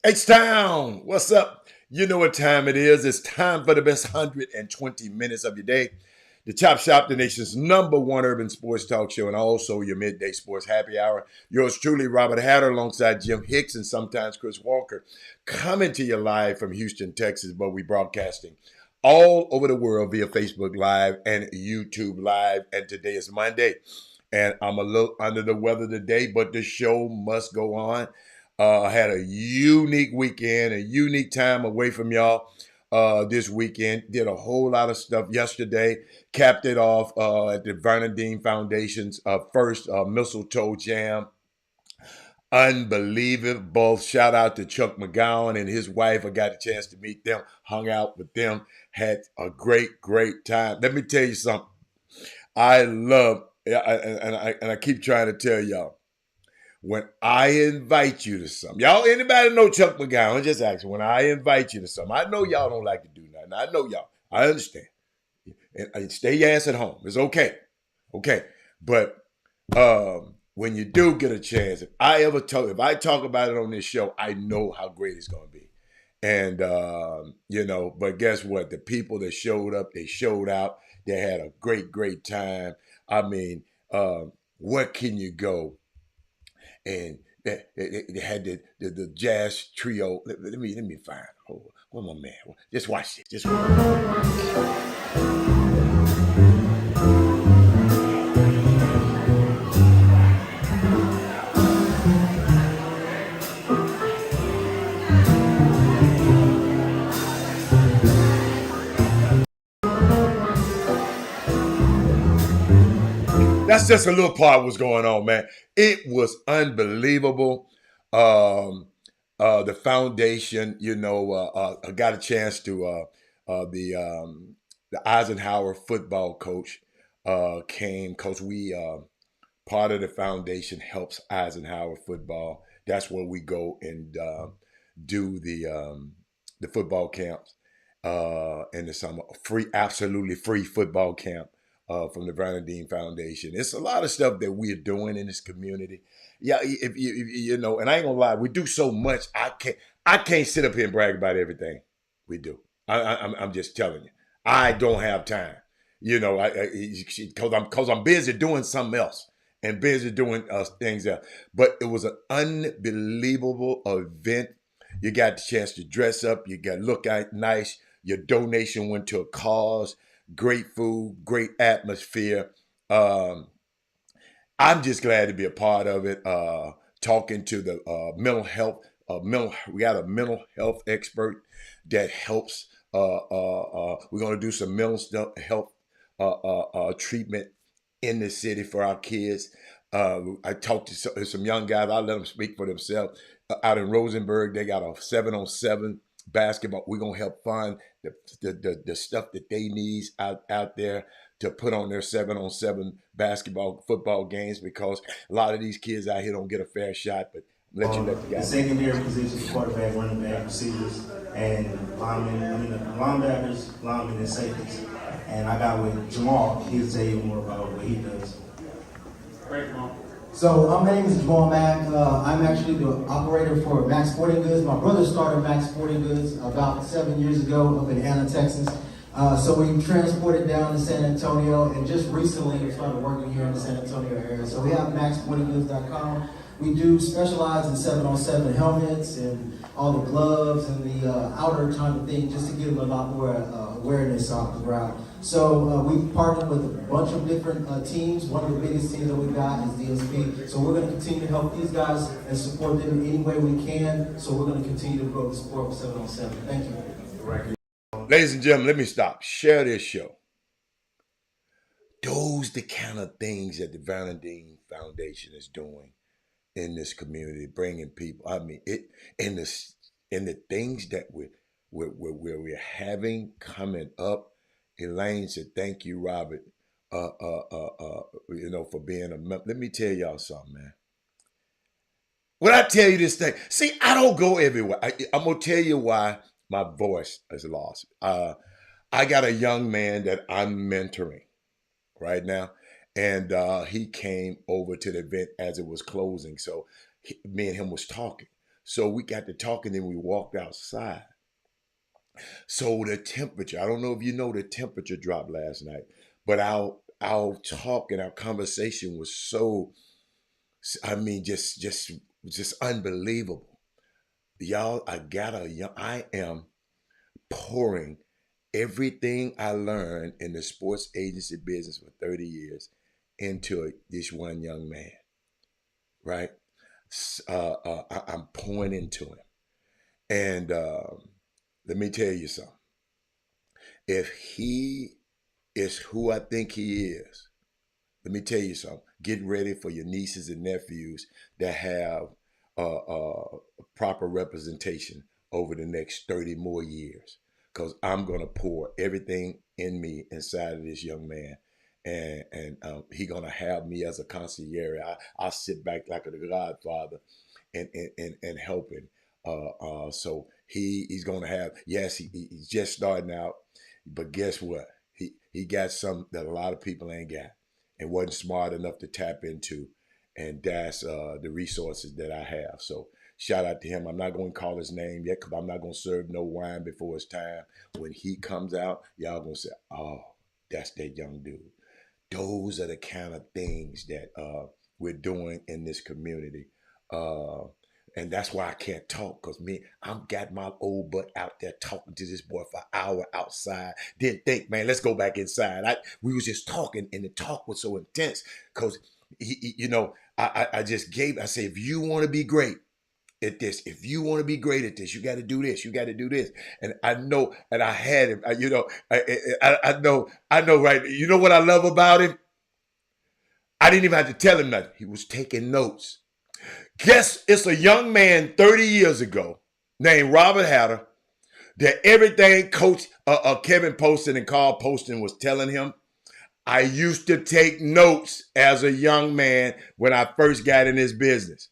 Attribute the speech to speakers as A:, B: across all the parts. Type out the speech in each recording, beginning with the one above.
A: H-Town, what's up? You know what time it is. It's time for the best 120 minutes of your day. The Chop Shop, the nation's #1 urban sports talk show, and also your midday sports happy hour. Yours truly, Robert Hatter, alongside Jim Hicks and sometimes Chris Walker, coming to you live from Houston, Texas, but we broadcasting all over the world via Facebook Live and YouTube Live. And today is Monday, and I'm a little under the weather today, but the show must go on. I had a unique weekend, a unique time away from y'all this weekend. Did a whole lot of stuff yesterday. Capped it off at the Vernon Dean Foundation's first mistletoe jam. Unbelievable. Shout out to Chuck McGowan and his wife. I got a chance to meet them, hung out with them, had a great, great time. Let me tell you something. I love, and I keep trying to tell y'all, when I invite you to something, y'all, anybody know Chuck McGowan? Just ask when I invite you to something. I know y'all don't like to do nothing. I know y'all. I understand. And stay your ass at home. It's okay. Okay. But when you do get a chance, if I talk about it on this show, I know how great it's gonna be. And but guess what? The people that showed up, they showed out. They had a great, great time. I mean, where can you go? And they had the jazz trio. Let me find. Oh, where my man? Just watch this. Just watch. That's just a little part of what's going on, man. It was unbelievable. The foundation, I got a chance to the Eisenhower football coach came because we part of the foundation helps Eisenhower football. That's where we go and do the football camps in the summer. Free, absolutely free football camp from the Vernon Dean Foundation. It's a lot of stuff that we're doing in this community. Yeah, if you know, and I ain't gonna lie, we do so much. I can't sit up here and brag about everything we do. I'm just telling you, I don't have time. You know, because I'm busy doing something else and busy doing things else. But it was an unbelievable event. You got the chance to dress up. You got to look out nice. Your donation went to a cause. Great food, great atmosphere. Um, I'm just glad to be a part of it. Talking to the mental health, we got a mental health expert that helps. We're going to do some health treatment in the city for our kids. I talked to some young guys. I let them speak for themselves. Out in Rosenberg, they got a 7-on-7 basketball. We're gonna help fund the stuff that they need out there to put on their 7-on-7 basketball football games because a lot of these kids out here don't get a fair shot. But let you let the
B: The
A: guys.
B: secondary positions, quarterback, running back, receivers, and linebackers, linemen, and safeties. And I got with Jamal. He'll tell you more about what he does. Great, Jamal.
C: So my name is Jamal Mack. I'm actually the operator for Max Sporting Goods. My brother started Max Sporting Goods about 7 years ago up in Anna, Texas. So we transported down to San Antonio, and just recently we started working here in the San Antonio area. So we have MaxSportingGoods.com. We do specialize in 7-on-7 helmets and all the gloves and the outer kind of thing, just to give them a lot more awareness off the ground. So we partnered with a bunch of different teams. One of the biggest teams that we got is DSP. So we're going to continue to help these guys and support them in any way we can. So we're going to continue to grow the sport with 7-on-7. Thank you.
A: Ladies and gentlemen, let me stop. Share this show. Those the kind of things that the Vernon Dean Foundation is doing in this community, bringing people. I mean, it in the things that we're having coming up. Elaine said, "Thank you, Robert. For being a member." Let me tell y'all something, man. When I tell you this thing, see, I don't go everywhere. I'm gonna tell you why my voice is lost. I got a young man that I'm mentoring right now, and he came over to the event as it was closing. So me and him was talking. So we got to talking and we walked outside. So the temperature, I don't know if you know, the temperature dropped last night, but our talk and our conversation was so, I mean, just unbelievable. Y'all, I am pouring everything I learned in the sports agency business for 30 years into this one young man, right? I'm pouring into him. And let me tell you something. If he is who I think he is, let me tell you something. Get ready for your nieces and nephews that have proper representation over the next 30 more years. Because I'm going to pour everything in me inside of this young man. And he going to have me as a consigliere. I sit back like a godfather and help him. So he's going to have, yes, he's just starting out. But guess what? He got something that a lot of people ain't got and wasn't smart enough to tap into. And that's the resources that I have. So shout out to him. I'm not going to call his name yet because I'm not going to serve no wine before it's time. When he comes out, y'all going to say, oh, that's that young dude. Those are the kind of things that we're doing in this community. And that's why I can't talk, because I'm got my old butt out there talking to this boy for an hour outside. Didn't think, man, let's go back inside. We was just talking, and the talk was so intense because, I just I said, if you want to be great at this, if you want to be great at this, you got to do this, you got to do this. And I know, and I had him, I know, right? You know what I love about him? I didn't even have to tell him nothing. He was taking notes. Guess it's a young man 30 years ago named Robert Hatter that everything Coach Kevin Poston and Carl Poston was telling him, I used to take notes as a young man when I first got in this business.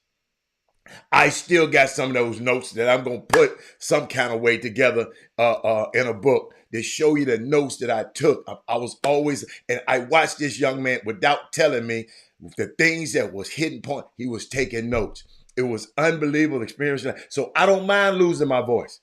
A: I still got some of those notes that I'm going to put some kind of way together in a book to show you the notes that I took. I was always, and I watched this young man without telling me the things that was hidden point. He was taking notes. It was unbelievable experience. So I don't mind losing my voice.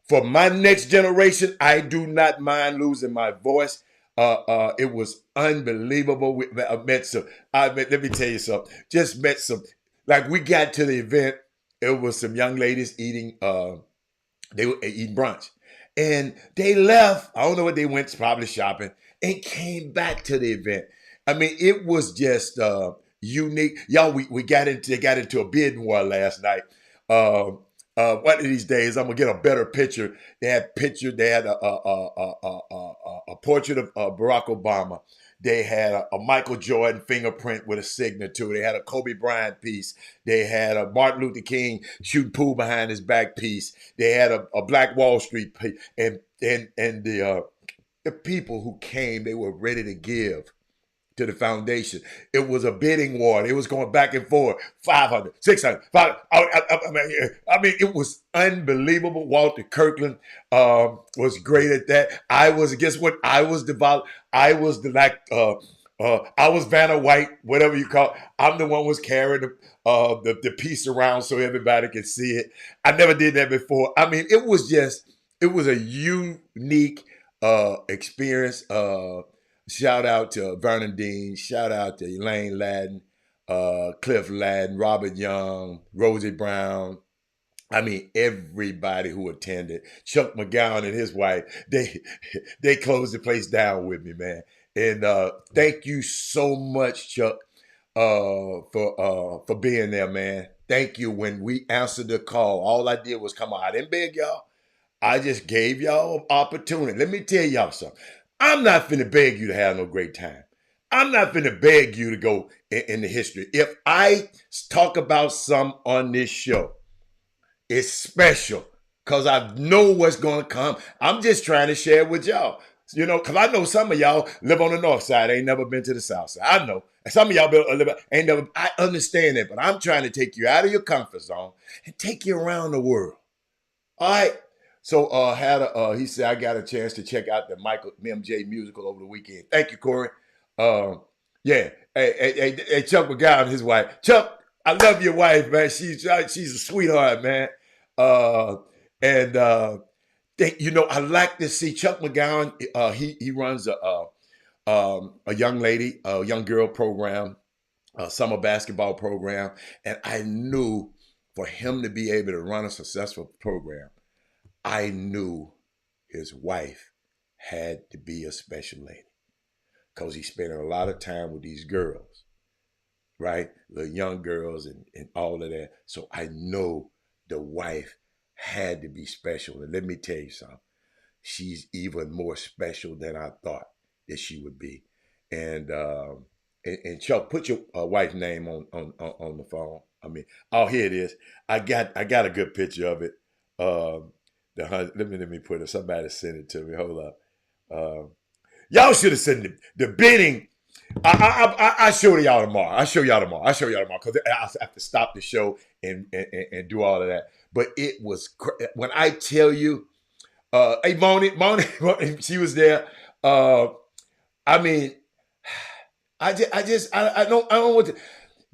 A: For my next generation, I do not mind losing my voice. It was unbelievable. Let me tell you something. Just met some, like we got to the event. It was some young ladies eating, they were eating brunch. And they left. I don't know what they went, probably shopping, and came back to the event. I mean, it was just unique. Y'all, they got into a bidding war last night. One of these days, I'm gonna get a better picture. They had a portrait of Barack Obama. They had a Michael Jordan fingerprint with a signature. They had a Kobe Bryant piece. They had a Martin Luther King shooting pool behind his back piece. They had a Black Wall Street piece. And the people who came, they were ready to give to the foundation. It was a bidding war. It was going back and forth. 500, 600, 500. I mean, it was unbelievable. Walter Kirkland was great at that. Guess what? I was I was Vanna White, whatever you call it. I'm the one who was carrying the piece around so everybody could see it. I never did that before. I mean, it was a unique experience. Shout out to Vernon Dean. Shout out to Elaine Ladden, Cliff Ladden, Robert Young, Rosie Brown. I mean, everybody who attended. Chuck McGowan and his wife, they closed the place down with me, man. And thank you so much, Chuck, for being there, man. Thank you. When we answered the call, all I did was come on. I didn't beg y'all. I just gave y'all an opportunity. Let me tell y'all something. I'm not finna beg you to have no great time. I'm not finna beg you to go in the history. If I talk about some on this show, it's special because I know what's going to come. I'm just trying to share with y'all. Because I know some of y'all live on the north side, ain't never been to the south side. I know. And some of y'all ain't never, I understand that, but I'm trying to take you out of your comfort zone and take you around the world. All right. So he said I got a chance to check out the Michael MJ musical over the weekend. Thank you, Corey. Yeah. Hey, Chuck McGowan and his wife. Chuck, I love your wife, man. She's a sweetheart, man. Uh, and I like to see Chuck McGowan. He runs a young lady, a young girl program, a summer basketball program, and I knew for him to be able to run a successful program, I knew his wife had to be a special lady because he spent a lot of time with these girls, right? The young girls and all of that. So I know the wife had to be special. And let me tell you something. She's even more special than I thought that she would be. And Chuck, put your wife's name on the phone. I mean, oh, here it is. I got a good picture of it. Let me put it. Somebody sent it to me. Hold up. Y'all should have sent the bidding. I show y'all tomorrow. I show y'all tomorrow because I have to stop the show and do all of that. But it was when I tell you, hey Moni, she was there. I mean, I don't want to.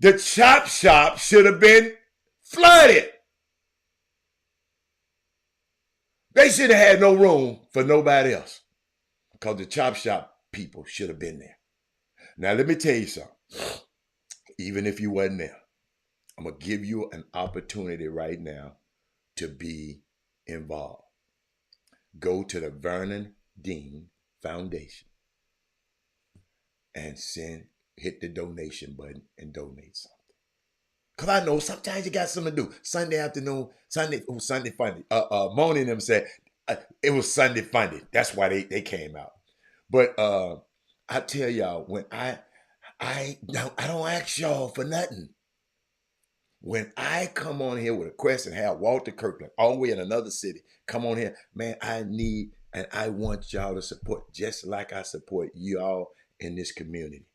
A: The Chop Shop should have been flooded. They should have had no room for nobody else because the Chop Shop people should have been there. Now, let me tell you something. Even if you wasn't there, I'm going to give you an opportunity right now to be involved. Go to the Vernon Dean Foundation and hit the donation button and donate something. Because I know sometimes you got something to do. Sunday afternoon, Sunday Funday. Moni and them said it was Sunday Funday. That's why they came out. But I tell y'all, when I don't ask y'all for nothing. When I come on here with a question, have Walter Kirkland all the way in another city, come on here, man, I need and I want y'all to support just like I support y'all in this community.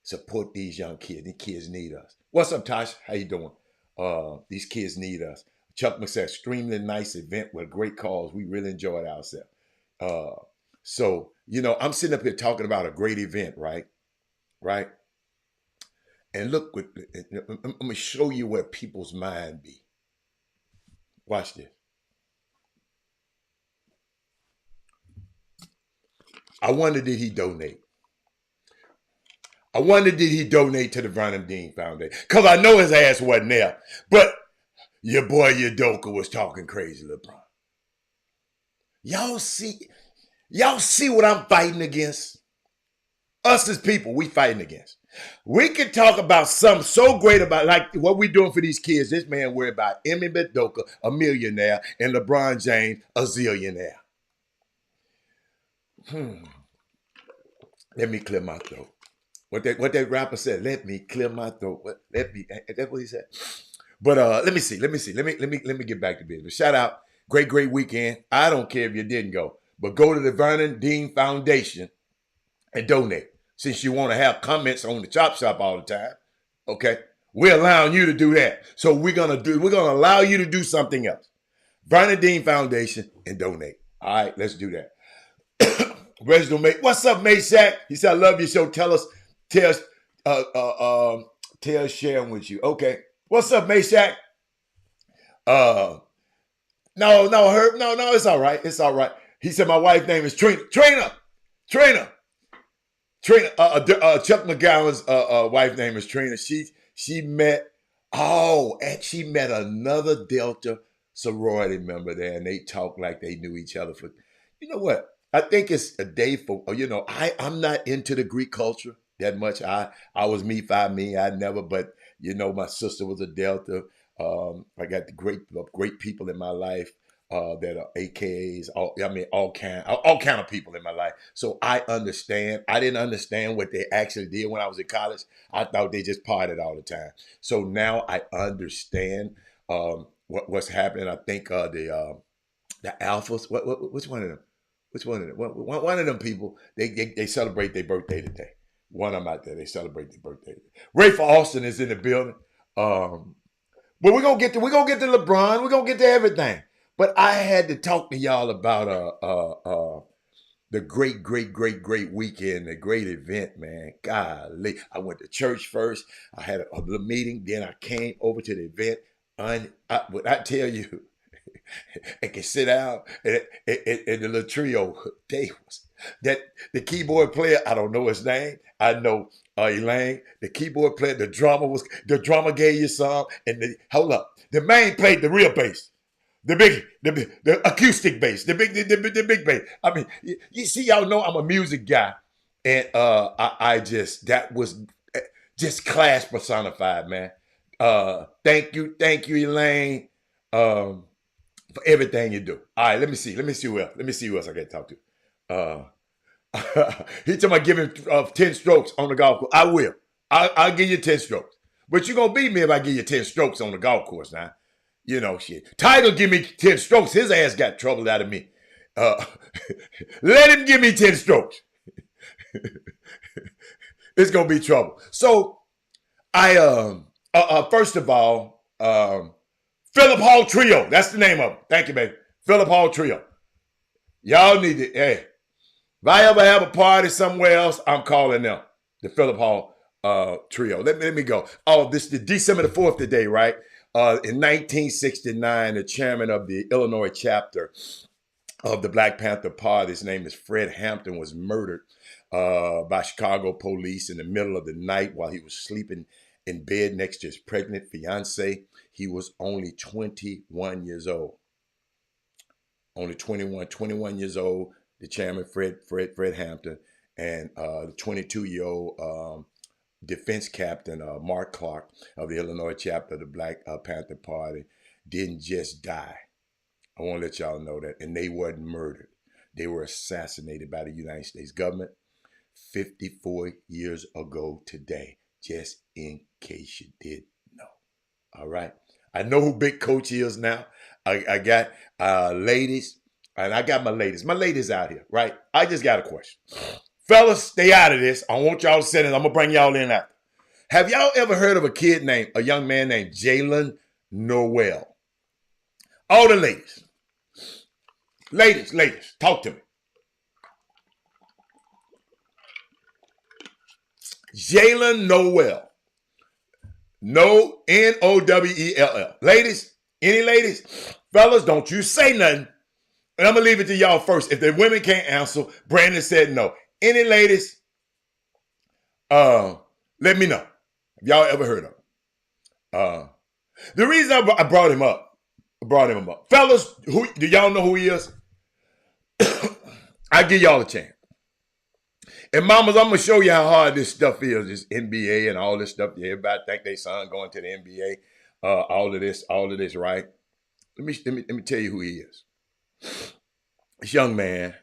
A: Support these young kids. These kids need us. What's up, Tosh? How you doing? These kids need us. Chuck said, extremely nice event with great cause. We really enjoyed ourselves. So, I'm sitting up here talking about a great event, right? Right? And look, I'm going to show you where people's mind be. Watch this. I wonder, did he donate? I wonder, did he donate to the Vernon Dean Foundation? Because I know his ass wasn't there. But your boy Udoka was talking crazy, LeBron. Y'all see what I'm fighting against? Us as people, we fighting against. We can talk about something so great about like what we doing for these kids. This man worried about Emmy Udoka, a millionaire, and LeBron James, a zillionaire. Let me clear my throat. What that rapper said, let me clear my throat. That's what he said. But let me see. Let me get back to business. Shout out, great weekend. I don't care if you didn't go, but go to the Vernon Dean Foundation and donate. Since you want to have comments on the Chop Shop all the time, okay? We're allowing you to do that. So we're gonna allow you to do something else. Vernon Dean Foundation and donate. All right, let's do that. Reginald May, what's up, Mayshak? He said, I love your show. Tell sharing with you. Okay. What's up, Mayshak? No, Herb. No, it's all right. It's all right. He said, my wife's name is Trina. Chuck McGowan's wife's name is Trina. She met another Delta sorority member there, and they talked like they knew each other for, you know what? I think it's a day for, I'm not into the Greek culture that much. I was me, I never, but my sister was a Delta. I got the great people in my life that are AKAs, all kind of people in my life. So I understand. I didn't understand what they actually did when I was in college. I thought they just partied all the time. So now I understand what's happening. I think the Alphas, which one of them? Which one of them? One of them people, they celebrate their birthday today. One of them out there, they celebrate their birthday today. Rafe Austin is in the building. But we're gonna get to LeBron. We're gonna get to everything. But I had to talk to y'all about the great weekend, the great event, man. Golly, I went to church first. I had a little meeting, then I came over to the event. What I tell you, and can sit down and the little trio, they was that the keyboard player, I don't know his name. I know Elaine, the keyboard player, the drummer gave you some, and hold up, the man played the real bass. The acoustic bass, the big bass. I mean, you see, y'all know I'm a music guy, and I just that was just class personified, man. Thank you, Elaine, for everything you do. All right, let me see who else I got to talk to. He talking about giving 10 strokes on the golf course. I will. I'll give you 10 strokes, but you're gonna beat me if I give you 10 strokes on the golf course now. You know, shit. Title give me 10 strokes. His ass got trouble out of me. Let him give me 10 strokes. It's gonna be trouble. So I first of all, Philip Hall Trio. That's the name of it. Thank you, baby. Philip Hall Trio. Y'all need to, hey, if I ever have a party somewhere else, I'm calling them. The Philip Hall Trio. Let me go. Oh, this is December the 4th today, right? In 1969, the chairman of the Illinois chapter of the Black Panther Party, his name is Fred Hampton, was murdered by Chicago police in the middle of the night while he was sleeping in bed next to his pregnant fiance. He was only 21 years old. Only 21 years old. The chairman, Fred Hampton, and the 22-year-old defense captain, Mark Clark, of the Illinois chapter of the Black Panther Party, didn't just die. I want to let y'all know that. And they weren't murdered. They were assassinated by the United States government 54 years ago today, just in case you didn't know. All right. I know who Big Coach is now. I got ladies, and I got my ladies. My ladies out here, right? I just got a question. Fellas, stay out of this. I want y'all to sit in. I'm going to bring y'all in after. Have y'all ever heard of a young man named Jalen Noel? All the ladies. Ladies, talk to me. Jalen Noel. No, Nowell. Ladies, any ladies? Fellas, don't you say nothing. And I'm going to leave it to y'all first. If the women can't answer, Brandon said no. Any ladies? Let me know. Have y'all ever heard of him? The reason I brought him up. Fellas, do y'all know who he is? I give y'all a chance. And mamas, I'm going to show you how hard this stuff is, this NBA and all this stuff. Everybody think they son going to the NBA. All of this, right? Let me tell you who he is. This young man,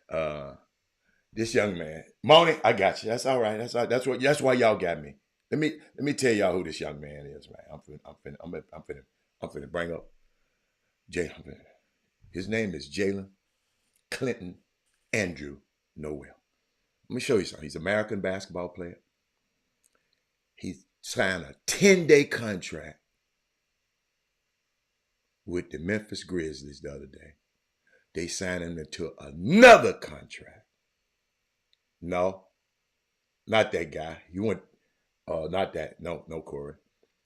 A: Moni, I got you. That's all right. That's why y'all got me. Let me tell y'all who this young man is, man. I'm finna bring up Jalen. His name is Jalen Clinton Andrew Noel. Let me show you something. He's an American basketball player. He signed a 10-day contract with the Memphis Grizzlies the other day. They signed him to another contract. No, not that guy. You went, not that. No, Corey.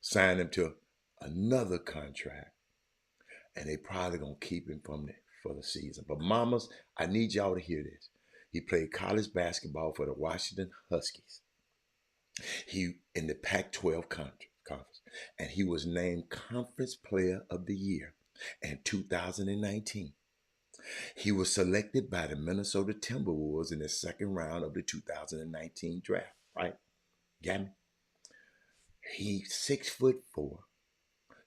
A: Signed him to another contract. And they probably going to keep him for the season. But mamas, I need y'all to hear this. He played college basketball for the Washington Huskies. He in the Pac-12 conference. And he was named Conference Player of the Year in 2019. He was selected by the Minnesota Timberwolves in the second round of the 2019 draft, right? Got me? He's 6'4",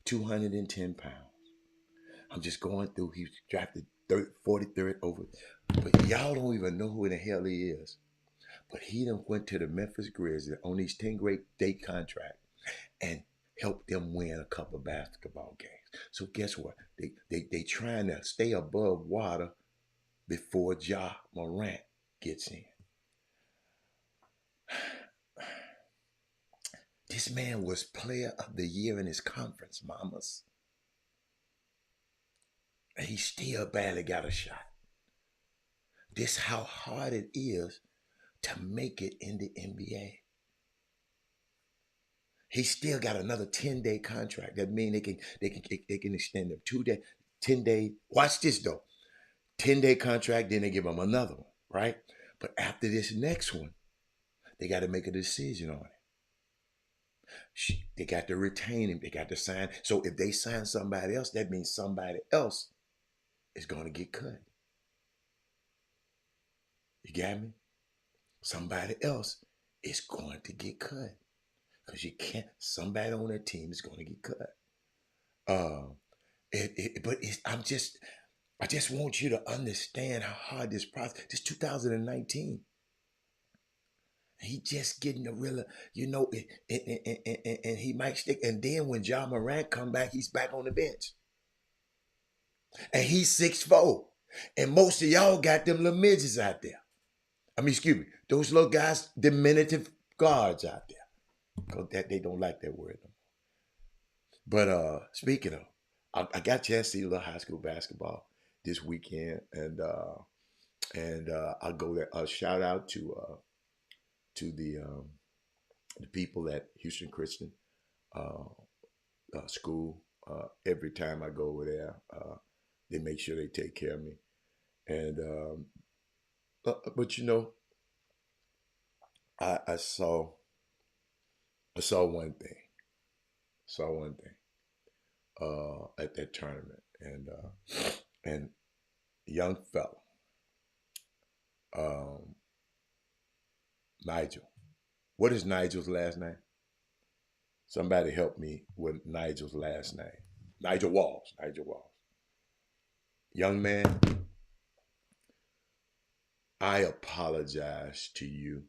A: 210 pounds. I'm just going through. He was drafted 43rd over. But y'all don't even know who the hell he is. But he done went to the Memphis Grizzlies on these 10-day contract and helped them win a couple of basketball games. So guess what? They trying to stay above water before Ja Morant gets in. This man was player of the year in his conference, mamas. And he still barely got a shot. This how hard it is to make it in the NBA. He still got another 10-day contract. That means they can extend him 2 day, 10-day. Watch this though. 10-day contract, then they give him another one, right? But after this next one, they got to make a decision on it. They got to retain him. They got to sign. So if they sign somebody else, that means somebody else is going to get cut. You got me? Somebody else is going to get cut. Because you can't, somebody on that team is going to get cut. I just want you to understand how hard this process, this 2019. He just getting a real, and he might stick. And then when Ja Morant come back, he's back on the bench. And he's 6'4". And most of y'all got them little midgets out there. I mean, excuse me, those little guys, diminutive guards out there. Because they don't like that word no more. But speaking of, I got a chance to see a little high school basketball this weekend, and I'll go there. A shout out to the people at Houston Christian School. Every time I go over there, they make sure they take care of me. And but I saw one thing. At that tournament, and young fella, Nigel. What is Nigel's last name? Somebody help me with Nigel's last name. Nigel Walls. Young man, I apologize to you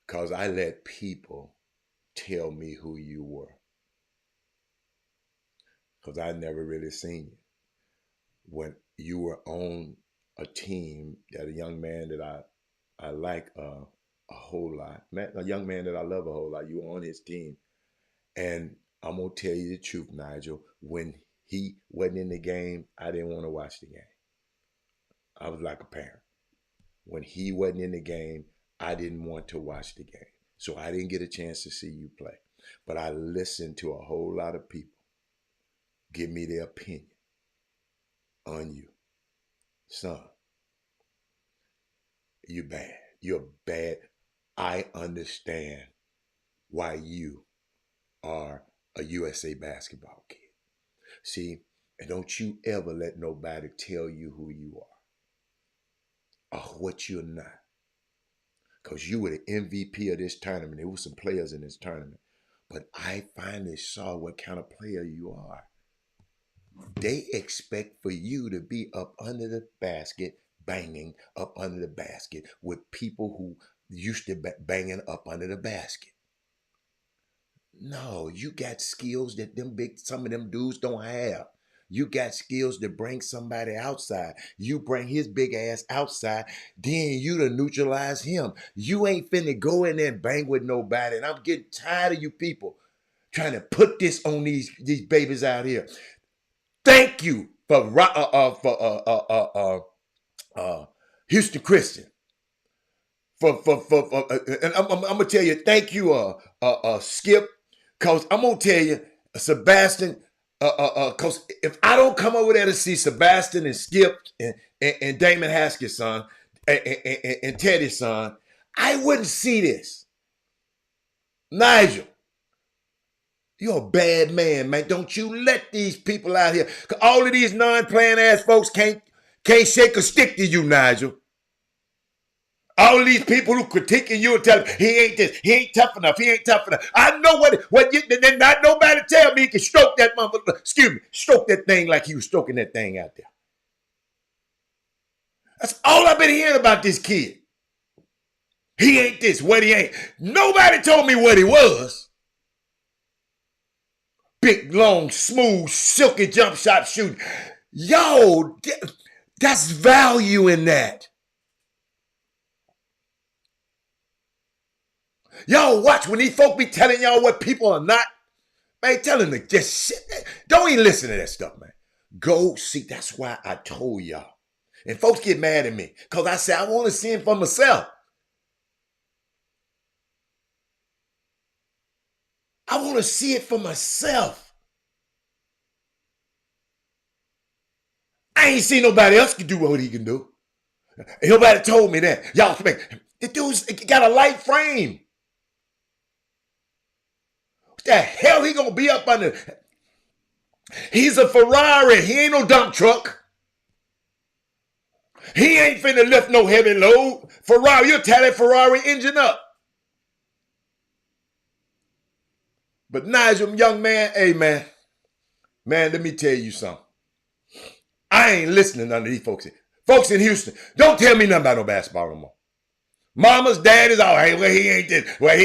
A: because I let people tell me who you were. Because I never really seen you. When you were on a team, that a young man that I like a whole lot, a young man that I love a whole lot, you were on his team. And I'm going to tell you the truth, Nigel, when he wasn't in the game, I didn't want to watch the game. I was like a parent. When he wasn't in the game, I didn't want to watch the game. So I didn't get a chance to see you play. But I listened to a whole lot of people give me their opinion on you. Son, you're bad. You're bad. I understand why you are a USA basketball kid. See, and don't you ever let nobody tell you who you are or what you're not. Because you were the MVP of this tournament. There were some players in this tournament. But I finally saw what kind of player you are. They expect for you to be up under the basket, banging up under the basket with people who used to be banging up under the basket. No, you got skills that some of them dudes don't have. You got skills to bring somebody outside. You bring his big ass outside, then you to neutralize him. You ain't finna go in there and bang with nobody. And I'm getting tired of you people trying to put this on these babies out here. Thank you for Houston Christian. And I'm gonna tell you, thank you, Skip, cause I'm gonna tell you, Sebastian, cause if I don't come over there to see Sebastian and Skip and Damon Haskins' son and Teddy's son, I wouldn't see this. Nigel, you're a bad man, man. Don't you let these people out here. Cause all of these non-playing ass folks can't shake a stick to you, Nigel. All of these people who critiquing you and telling he ain't this, he ain't tough enough, he ain't tough enough. I know what you, then not nobody tell me he can stroke that motherfucker. Excuse me, stroke that thing like he was stroking that thing out there. That's all I've been hearing about this kid. He ain't this, what he ain't. Nobody told me what he was. Big, long, smooth, silky jump shot shooting. Yo, that's value in that. Y'all watch when these folk be telling y'all what people are not. Man, tell them to just shit. Don't even listen to that stuff, man. Go see. That's why I told y'all. And folks get mad at me because I say I want to see him for myself. I want to see it for myself. I ain't seen nobody else can do what he can do. And nobody told me that. Y'all, the dude's got a light frame. What the hell he gonna be up under? He's a Ferrari. He ain't no dump truck. He ain't finna lift no heavy load. Ferrari, you'll tear that Ferrari engine up. But Nigel, young man, hey man, let me tell you something. I ain't listening to none of these folks. Folks in Houston, don't tell me nothing about no basketball no more. Mama's, daddy's, all right, well, he ain't this. Well,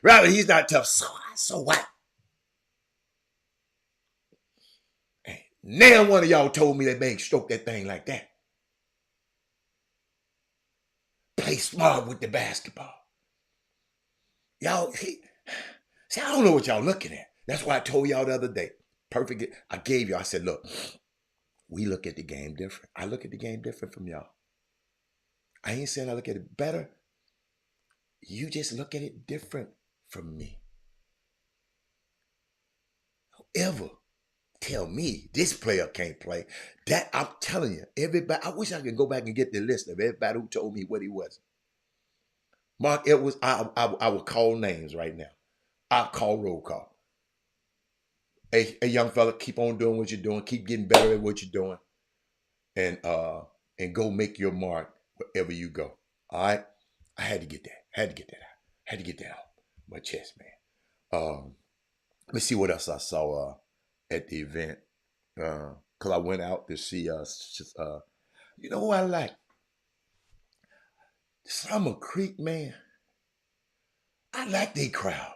A: rather, he's not tough. So what? Now one of y'all told me that man stroke that thing like that. Play smart with the basketball. Y'all, see, I don't know what y'all looking at. That's why I told y'all the other day. Perfect. I gave you, I said, look, we look at the game different. I look at the game different from y'all. I ain't saying I look at it better. You just look at it different from me. Don't ever tell me this player can't play. That I'm telling you, everybody, I wish I could go back and get the list of everybody who told me what he was. Mark Edwards, I will call names right now. I'll call roll call. Hey, young fella, keep on doing what you're doing. Keep getting better at what you're doing. And go make your mark wherever you go. All right? I had to get that. Had to get that out my chest, man. Let me see what else I saw at the event. Because I went out to see, you know who I like? Summer Creek, man. I like their crowd.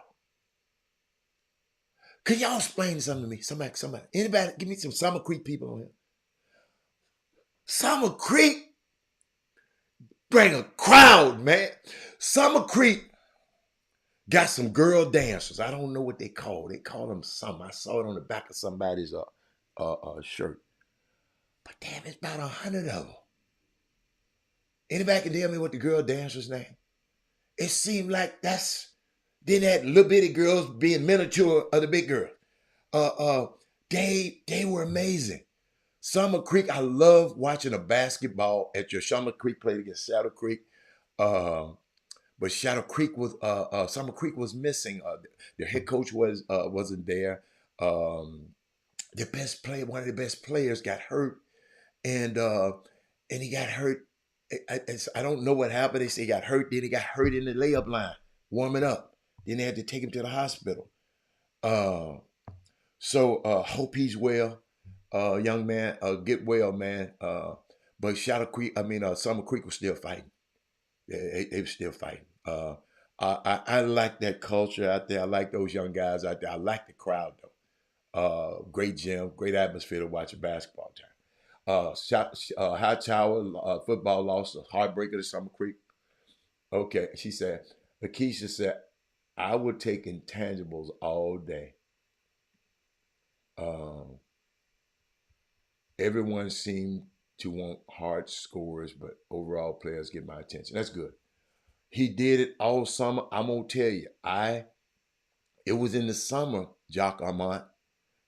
A: Could y'all explain something to me? Somebody. Anybody, give me some Summer Creek people on here. Summer Creek bring a crowd, man. Summer Creek got some girl dancers. I don't know what they call. They call them something. I saw it on the back of somebody's shirt. But damn, it's about 100 of them. Anybody can tell me what the girl dancer's name? It seemed like then that little bitty girls being miniature of the big girls. They were amazing. Summer Creek, I love watching a basketball at your Summer Creek played against Shadow Creek. But Shadow Creek was Summer Creek was missing. Their head coach wasn't there. Their best player, one of the best players, got hurt, and he got hurt. I don't know what happened. They say he got hurt. Then he got hurt in the layup line, warming up. Then they had to take him to the hospital. So hope he's well, young man. Get well, man. But Summer Creek was still fighting. They were still fighting. I like that culture out there. I like those young guys out there. I like the crowd though. Great gym, great atmosphere to watch a basketball time. High Tower football loss, a heartbreaker to Summer Creek. Okay, she said, Lakeisha said, I would take intangibles all day. Everyone seemed to want hard scores, but overall players get my attention. That's good. He did it all summer. I'm gonna tell you, it was in the summer, Jock Armand,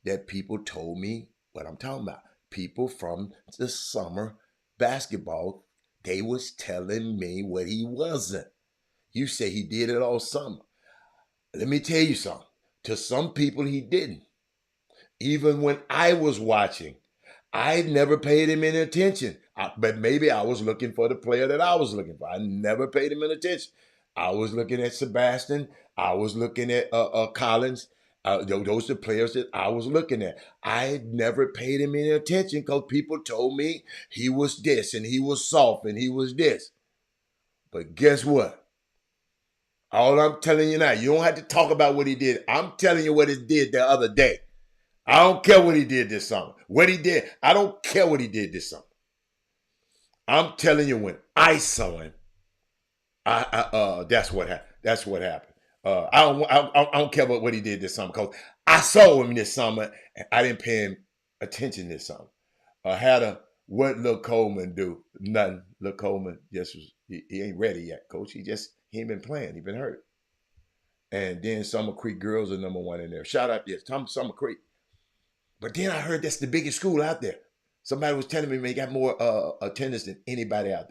A: that people told me what I'm talking about. People from the summer basketball, they was telling me what he wasn't. You say he did it all summer. Let me tell you something. To some people, he didn't. Even when I was watching, I never paid him any attention. But maybe I was looking for the player that I was looking for. I never paid him any attention. I was looking at Sebastian. I was looking at Collins. Those are the players that I was looking at. I never paid him any attention because people told me he was this and he was soft and he was this. But guess what? All I'm telling you now, you don't have to talk about what he did. I'm telling you what he did the other day. I don't care what he did this summer. What he did, I don't care what he did this summer. I'm telling you, when I saw him, that's what happened. That's what happened. I don't care about what he did this summer because I saw him this summer and I didn't pay him attention this summer. Had a What Lil Coleman do? Nothing. Lil Coleman just he ain't ready yet, coach. He ain't been playing. He been hurt. And then Summer Creek girls are #1 in there. Shout out, yes, Summer Creek. But then I heard that's the biggest school out there. Somebody was telling me they got more attendance than anybody out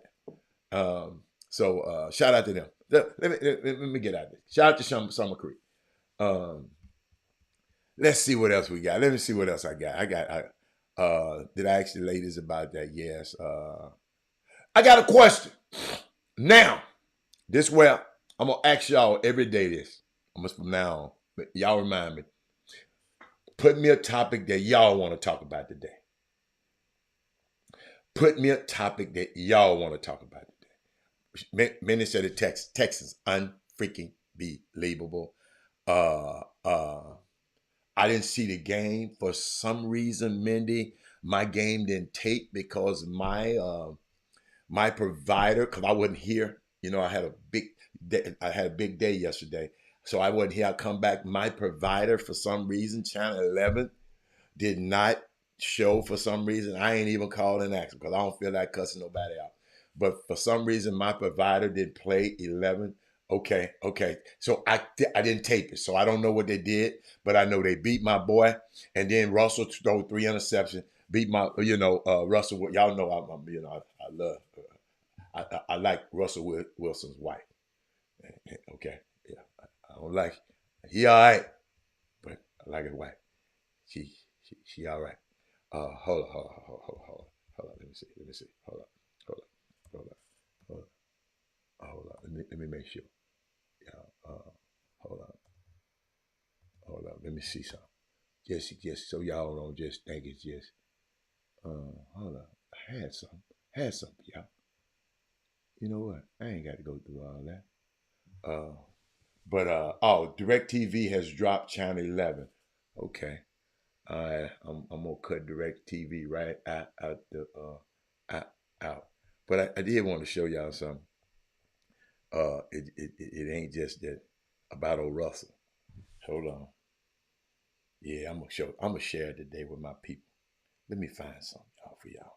A: there. So shout out to them. Let me get out there. Shout out to Summer Creek. Let's see what else we got. Let me see what else I got. Did I ask the ladies about that? Yes. I got a question. Now, this way, I'm going to ask y'all every day this. Almost from now on. Y'all remind me. Put me a topic that y'all want to talk about today. Put me a topic that y'all want to talk about today. Minnesota, Texas, unfreaking believable. I didn't see the game for some reason, Mindy. My game didn't tape because my provider, because I wasn't here. You know, I had a big day yesterday, so I wasn't here. I come back. My provider, for some reason, Channel 11, did not show for some reason. I ain't even called and asked because I don't feel like cussing nobody out. But for some reason, my provider didn't play 11. Okay. So I didn't tape it, so I don't know what they did, but I know they beat my boy, and then Russell threw 3 interceptions. Beat my, Russell. Y'all know I love. I like Russell Wilson's wife. Okay, yeah, I don't like. He all right, but I like his wife. She all right. Hold on. Let me see. Hold on. Let me make sure. Yeah. Hold on. Let me see something. Just so y'all don't just think it's just. Hold on. I had something, y'all. You know what? I ain't got to go through all that. DirecTV has dropped Channel 11. Okay. I'm gonna cut DirecTV right out. But I did want to show y'all something. It ain't just that about old Russell. Hold on. Yeah, I'm gonna share it today with my people. Let me find something for y'all.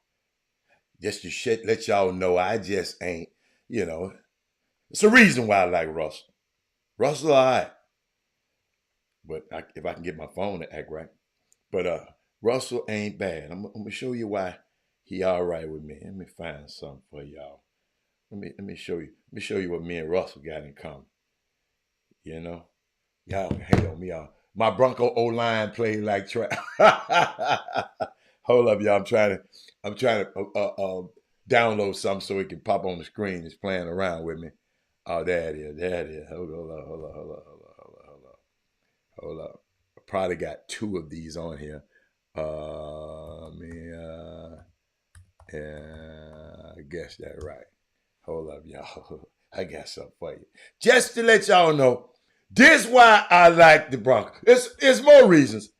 A: Just to let y'all know I just ain't, it's a reason why I like Russell. Russell, all right. But if I can get my phone to act right. But Russell ain't bad. I'm gonna show you why he all right with me. Let me find something for y'all. Let me show you. Let me show you what me and Russell got in common. Y'all can hate on me. My Bronco O-line played like trash. Hold up, y'all. I'm trying to download something so it can pop on the screen. It's playing around with me. Oh, there it is. Hold up. I probably got 2 of these on here. I guess that's right. Hold up, y'all. I got something for you. Just to let y'all know, this is why I like the Broncos. It's more reasons,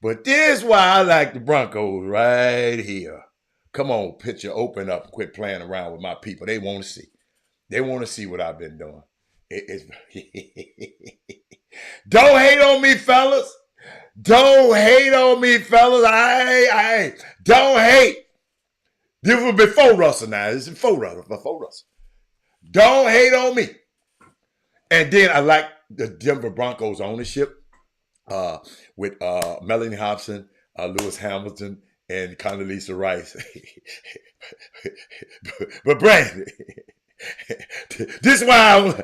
A: but this is why I like the Broncos right here. Come on, pitcher, open up. Quit playing around with my people. They want to see. They want to see what I've been doing. Don't hate on me, fellas. Don't hate on me, fellas. I don't hate. This was before Russell now. This is before Russell. Don't hate on me. And then I like the Denver Broncos ownership with Melanie Hobson, Lewis Hamilton, and Condoleezza Rice. But Brandon, this is why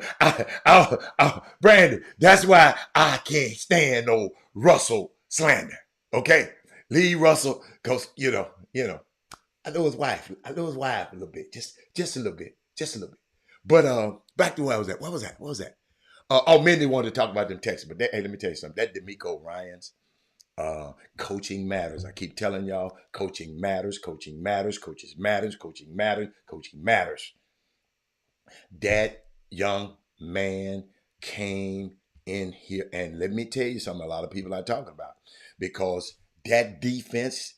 A: Brandon, that's why I can't stand no Russell slander. Okay? Leave Russell, because, I know his wife a little bit. Just a little bit. But back to where I was at. What was that? Mindy wanted to talk about them Texans, but hey, let me tell you something. That D'Amico Ryans, coaching matters. I keep telling y'all, coaching matters. That young man came in here, and let me tell you something. A lot of people are talking about, because that defense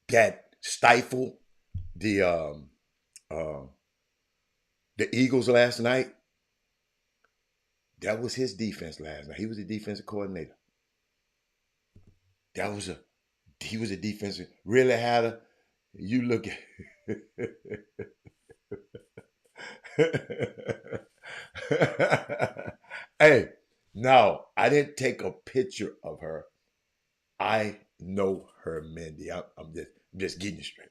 A: that stifled the Eagles last night. That was his defense last night. He was the defensive coordinator. He was a defensive, really had You look at hey, no, I didn't take a picture of her. I know her, Mindy. I'm just getting you straight.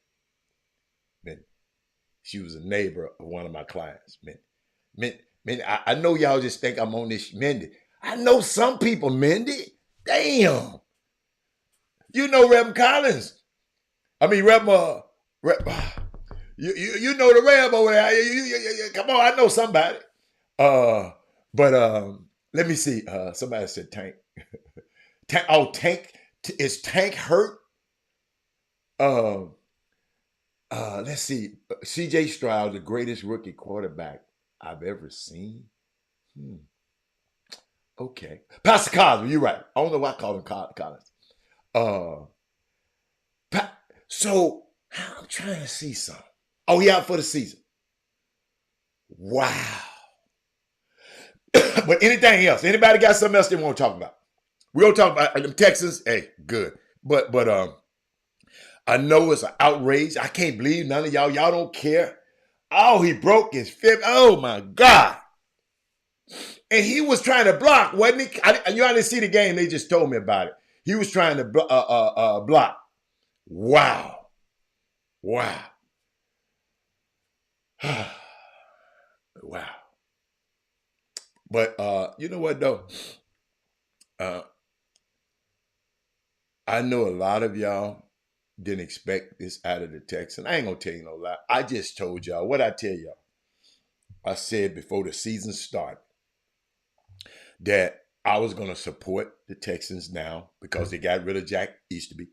A: Mindy. She was a neighbor of one of my clients, Mindy. Mindy, I know y'all just think I'm on this, Mindy. I know some people, Mindy. Damn. You know Reverend Collins. I mean, you know the Rev over there. Come on, I know somebody. Uh, but let me see. Somebody said Tank. Tank. Oh, Tank. Is Tank hurt? Um, let's see. C.J. Stroud, the greatest rookie quarterback I've ever seen. Okay, Pastor Collins. You're right. I don't know why I call him Collins. Uh, so I'm trying to see something. Oh, he out for the season. Wow. But anything else? Anybody got something else they want to talk about? We're gonna talk about them Texans. Hey, good. But I know it's an outrage. I can't believe none of y'all don't care. Oh, he broke his fifth. Oh my God. And he was trying to block, wasn't he? You didn't see the game. They just told me about it. He was trying to block. Wow. Wow. Wow. But you know what though? I know a lot of y'all didn't expect this out of the Texans. I ain't gonna tell you no lie. I just told y'all what I tell y'all. I said before the season started that I was gonna support the Texans now because they got rid of Jack Easterby.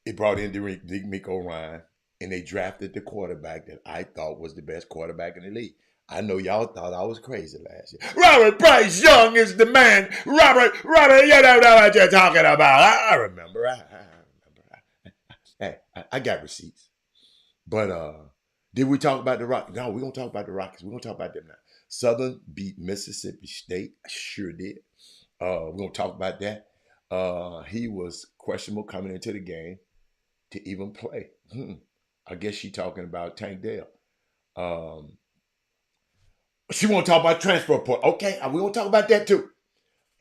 A: They brought in D'Amico Ryan, and they drafted the quarterback that I thought was the best quarterback in the league. I know y'all thought I was crazy last year. Robert Bryce Young is the man. Robert, you don't know what you're talking about. I remember. I got receipts. But did we talk about the Rockets? No, we're going to talk about the Rockets. We're going to talk about them now. Southern beat Mississippi State. I sure did. We're going to talk about that. He was questionable coming into the game to even play. I guess she's talking about Tank Dell. She want to talk about transfer portal. Okay, we want to talk about that too.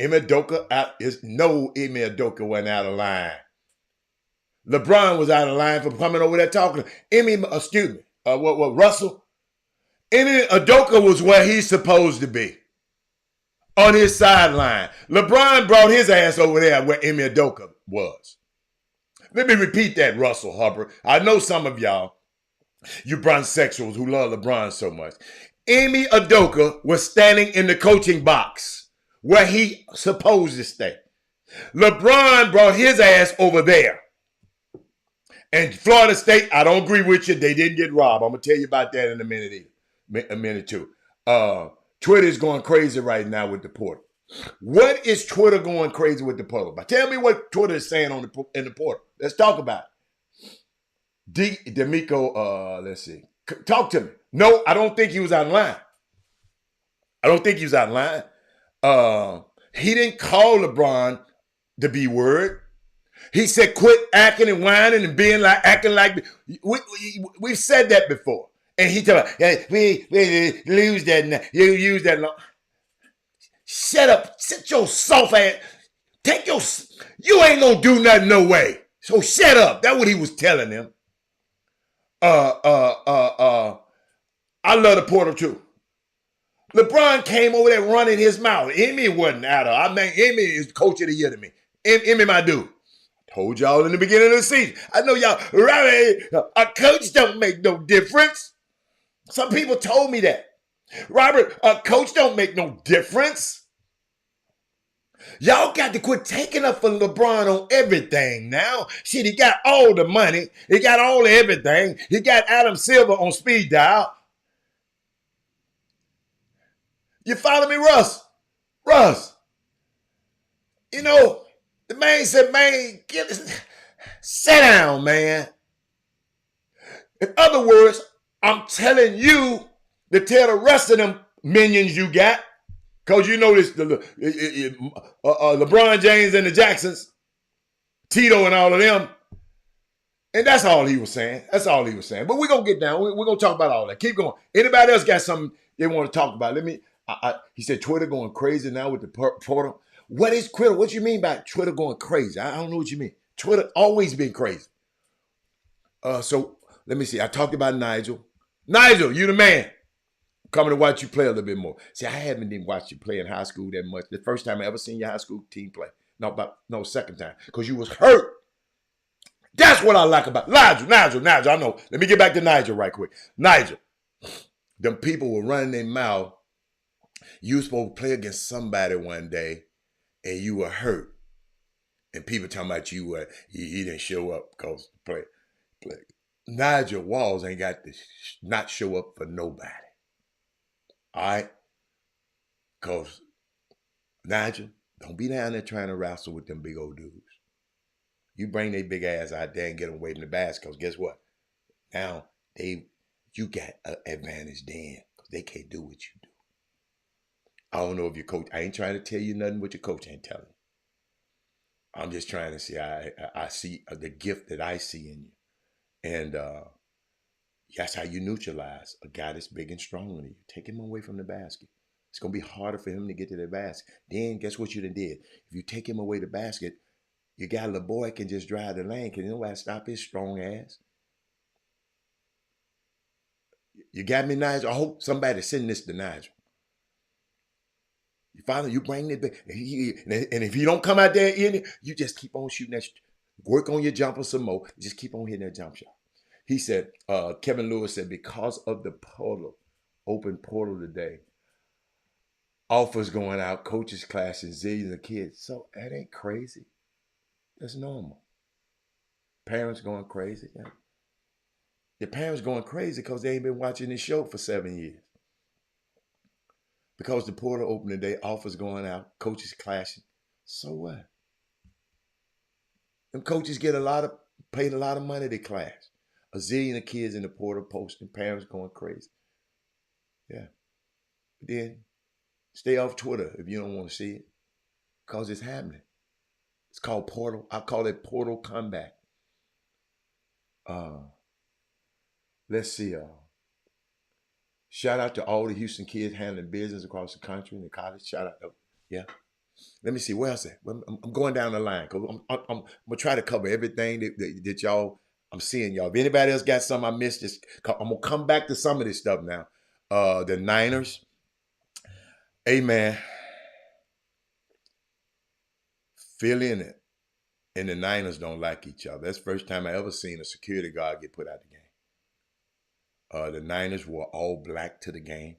A: Ime Udoka Ime Udoka wasn't out of line. LeBron was out of line for coming over there talking. Russell? Ime Udoka was where he's supposed to be. On his sideline. LeBron brought his ass over there where Ime Udoka was. Let me repeat that, Russell Hubbard. I know some of y'all, you Bronsexuals who love LeBron so much. Ime Udoka was standing in the coaching box where he supposed to stay. LeBron brought his ass over there. And Florida State, I don't agree with you. They didn't get robbed. I'm going to tell you about that in a minute too. Twitter is going crazy right now with the portal. What is Twitter going crazy with the portal? Tell me what Twitter is saying in the portal. Let's talk about it. D'Amico, let's see. Talk to me. No, I don't think he was out of line. He didn't call LeBron the B word. He said, quit acting and whining and being like, acting like, we've said that before. And he told me, we lose that now. You use that. Shut up. Sit your soft ass. You ain't gonna do nothing no way. So shut up. That's what he was telling him. I love the portal too. LeBron came over there running his mouth. Ime wasn't out of. I mean, Ime is coach of the year to me. Ime, my dude. Told y'all in the beginning of the season. I know y'all, Robert, a coach don't make no difference. Some people told me that. Robert, a coach don't make no difference. Y'all got to quit taking up for LeBron on everything now. Shit, he got all the money. He got all the everything. He got Adam Silver on speed dial. You follow me, Russ? Russ. You know, the man said, man, sit down, man. In other words, I'm telling you to tell the rest of them minions you got, because you know this, LeBron James and the Jacksons, Tito and all of them, And that's all he was saying. That's all he was saying. But we're going to get down. We're going to talk about all that. Keep going. Anybody else got something they want to talk about? He said Twitter going crazy now with the portal. What is Twitter? What you mean by Twitter going crazy? I don't know what you mean. Twitter always been crazy. So let me see. I talked about Nigel. Nigel, you the man. Coming to watch you play a little bit more. See, I haven't even watched you play in high school that much. The first time I ever seen your high school team play. No, second time. Because you was hurt. That's what I like about Nigel. I know. Let me get back to Nigel right quick. Nigel, them people were running their mouth. You were supposed to play against somebody one day, and you were hurt. And people talking about he didn't show up because play. Nigel Walls ain't got to not show up for nobody. All right? Because, Nigel, don't be down there trying to wrestle with them big old dudes. You bring their big ass out there and get them away from the basket. Because guess what? Now, you got an advantage then. Because they can't do what you do. I don't know if your coach, I ain't trying to tell you nothing what your coach ain't telling you. I'm just trying to see, I see the gift that I see in you. And that's how you neutralize a guy that's big and strong than you. Take him away from the basket. It's going to be harder for him to get to the basket. Then guess what you done did? If you take him away the basket, you got a little boy can just drive the lane. Can nobody stop his strong ass? You got me, Nigel? I hope somebody's sending this to Nigel. You bring it back. And if you don't come out there in it, you just keep on shooting that. Work on your jumper some more. Just keep on hitting that jump shot. He said, Kevin Lewis said, because of the open portal today, offers going out, coaches classes, zillions of kids. So that ain't crazy. That's normal. Parents going crazy. Yeah. Your parents going crazy because they ain't been watching this show for 7 years. Because the portal open today, offers going out, coaches clashing. So what? Them coaches get paid a lot of money to clash. A zillion of kids in the portal posting, parents going crazy. Yeah. But then stay off Twitter if you don't want to see it. Because it's happening. It's called portal. I call it portal comeback. Let's see. Shout out to all the Houston kids handling business across the country and the college. Shout out. Yeah. Let me see. Where else? I'm going down the line because I'm going to try to cover everything that y'all, I'm seeing y'all. If anybody else got something I missed, I'm going to come back to some of this stuff now. The Niners. Hey, man. Philly and the Niners don't like each other. That's the first time I ever seen a security guard get put out the game. The Niners wore all black to the game.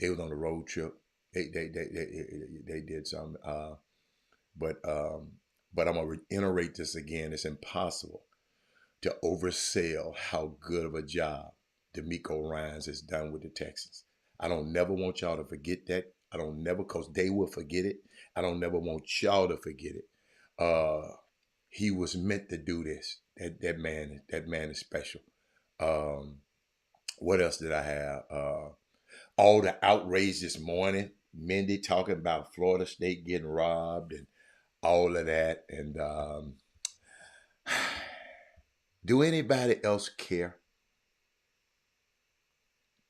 A: They was on the road trip. They did something. But I'm gonna reiterate this again. It's impossible to oversell how good of a job DeMeco Ryans has done with the Texans. I don't never want y'all to forget that. I don't never, because they will forget it. I don't never want y'all to forget it. He was meant to do this. That man is special. What else did I have? All the outrage this morning. Mindy talking about Florida State getting robbed and all of that. And do anybody else care?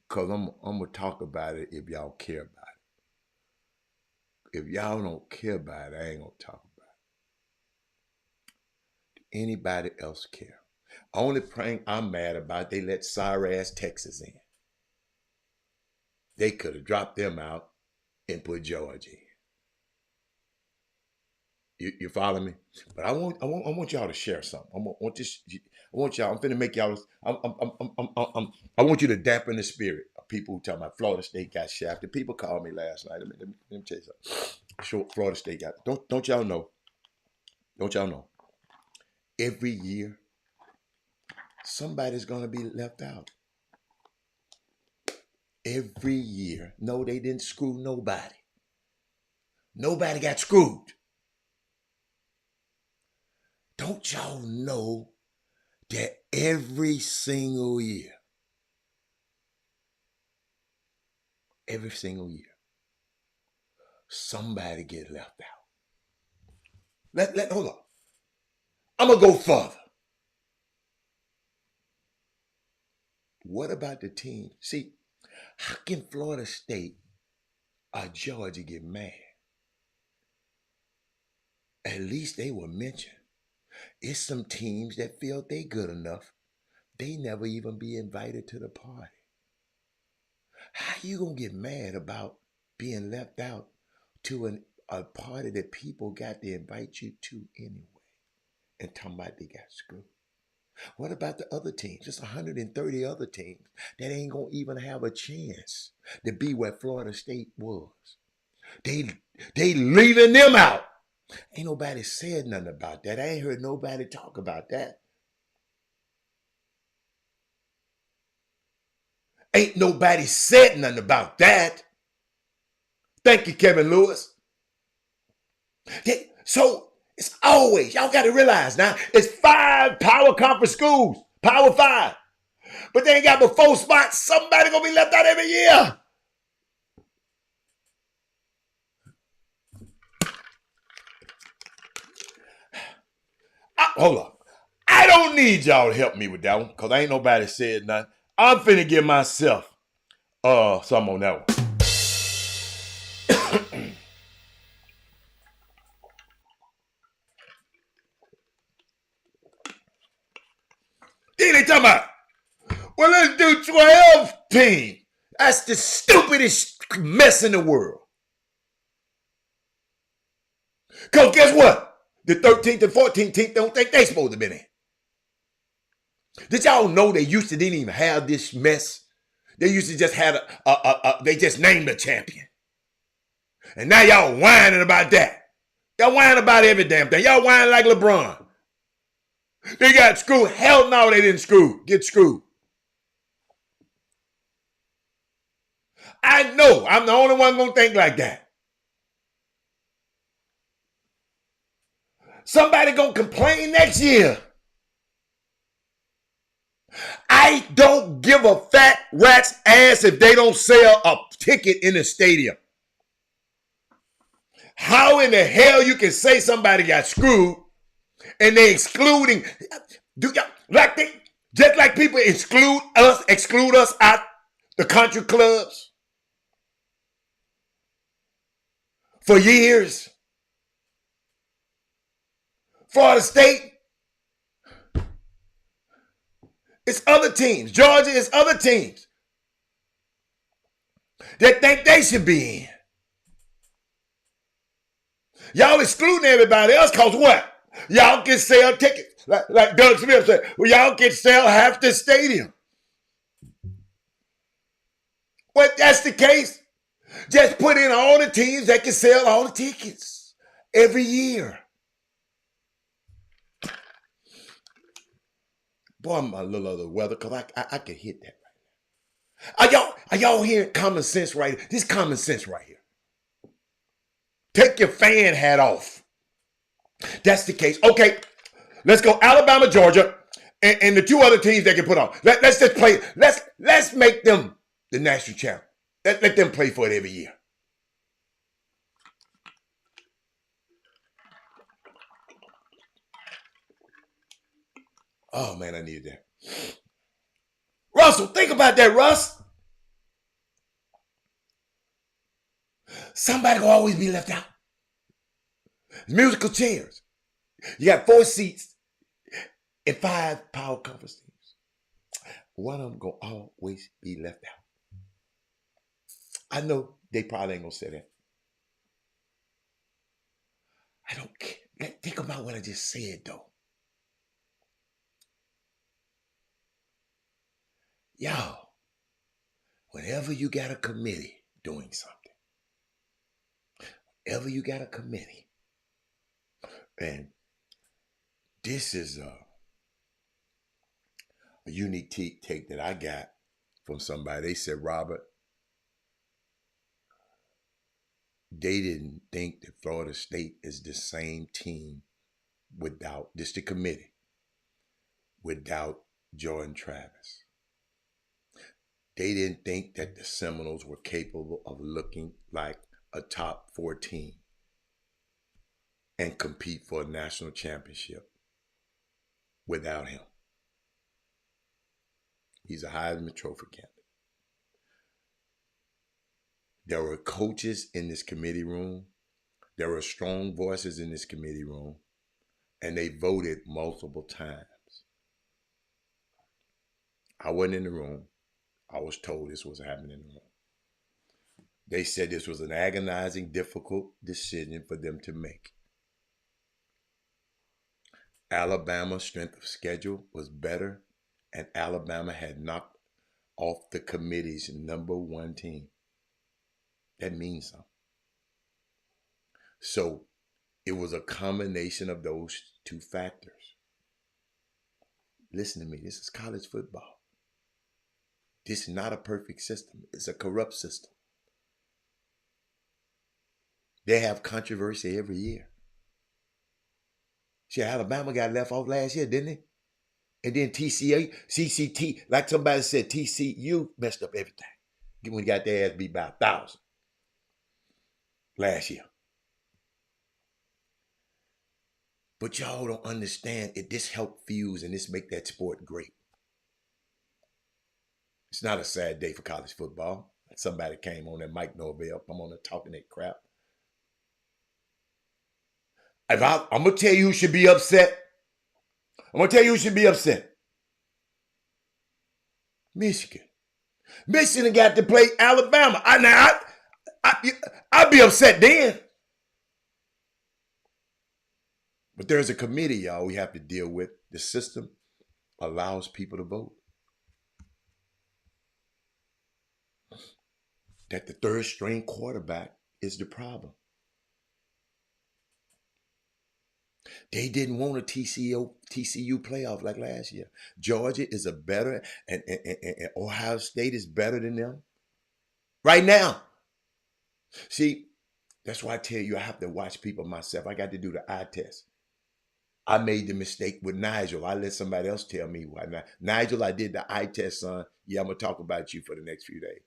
A: Because I'm going to talk about it if y'all care about it. If y'all don't care about it, I ain't going to talk about it. Do anybody else care? Only thing I'm mad about, they let sorry ass Texas in. They could have dropped them out and put Georgia in. You follow me? But I want y'all to share something. I want y'all. I'm finna make y'all. I want you to dampen the spirit of people who talking about Florida State got shafted. People called me last night. Let me tell you something. Florida State got. Don't y'all know? Don't y'all know? Every year, somebody's gonna be left out. Every year. No, they didn't screw nobody. Nobody got screwed. Don't y'all know that every single year, somebody get left out. Hold on. I'm gonna go further. What about the team? See, how can Florida State or Georgia get mad? At least they were mentioned. It's some teams that feel they good enough. They never even be invited to the party. How you gonna get mad about being left out to a party that people got to invite you to anyway? And talking about they got screwed. What about the other teams? There's 130 other teams that ain't gonna even have a chance to be where Florida State was. They leaving them out. Ain't nobody said nothing about that. I ain't heard nobody talk about that. Ain't nobody said nothing about that. Thank you, Kevin Lewis. So it's always, y'all got to realize now, it's 5 power conference schools, power 5. But they ain't got but 4 spots. Somebody gonna be left out every year. Hold up. I don't need y'all to help me with that one, because ain't nobody said nothing. I'm finna give myself some on that one. Then they talking about, well, let's do 12 teams. That's the stupidest mess in the world. Because guess what? The 13th and 14th team don't think they supposed to be in. Did y'all know they used to didn't even have this mess? They used to just have they just named a champion. And now y'all whining about that. Y'all whining about every damn thing. Y'all whining like LeBron. They got screwed. Hell no, they didn't get screwed. I know I'm the only one gonna think like that. Somebody gonna complain next year. I don't give a fat rat's ass if they don't sell a ticket in the stadium. How in the hell you can say somebody got screwed and they excluding, just like people exclude us out the country clubs for years? Florida State, it's other teams. Georgia is other teams that think they should be in. Y'all excluding everybody else because what? Y'all can sell tickets. Like Doug Smith said, well, y'all can sell half the stadium. Well, if that's the case, just put in all the teams that can sell all the tickets every year. Boy, I'm a little under the weather because I can hit that right now. Are y'all hearing common sense right here? This is common sense right here. Take your fan hat off. That's the case. Okay, let's go Alabama, Georgia, and the 2 other teams they can put on. Let's just play. Let's make them the national champ. Let them play for it every year. Oh man, I needed that. Russell, think about that, Russ. Somebody will always be left out. Musical chairs. You got 4 seats and 5 power conference teams. One of them gonna always be left out. I know they probably ain't gonna say that. I don't care. Think about what I just said though. Y'all, whenever you got a committee doing something, whenever you got a committee, and this is a unique take that I got from somebody. They said, Robert, they didn't think that Florida State is the same team without, this the committee, without Jordan Travis. They didn't think that the Seminoles were capable of looking like a top 4 team and compete for a national championship without him. He's a Heisman Trophy candidate. There were coaches in this committee room. There were strong voices in this committee room, and they voted multiple times. I wasn't in the room. I was told this was happening in the room. They said this was an agonizing, difficult decision for them to make. Alabama's strength of schedule was better, and Alabama had knocked off the committee's #1 team. That means something. So it was a combination of those two factors. Listen to me, this is college football. This is not a perfect system. It's a corrupt system. They have controversy every year. See, Alabama got left off last year, didn't they? And then CCT, like somebody said, TCU messed up everything. When he got their ass beat by 1,000 last year. But y'all don't understand it. This helped fuse and this make that sport great. It's not a sad day for college football. Somebody came on that Mike Norvell. I'm on there talking that crap. I'm going to tell you who should be upset. I'm going to tell you who should be upset. Michigan. Michigan got to play Alabama. I'd be upset then. But there's a committee, y'all, we have to deal with. The system allows people to vote. That the third string quarterback is the problem. They didn't want a TCU playoff like last year. Georgia is a better, and Ohio State is better than them right now. See, that's why I tell you I have to watch people myself. I got to do the eye test. I made the mistake with Nigel. I let somebody else tell me why. Nigel, I did the eye test, son. Yeah, I'm gonna talk about you for the next few days.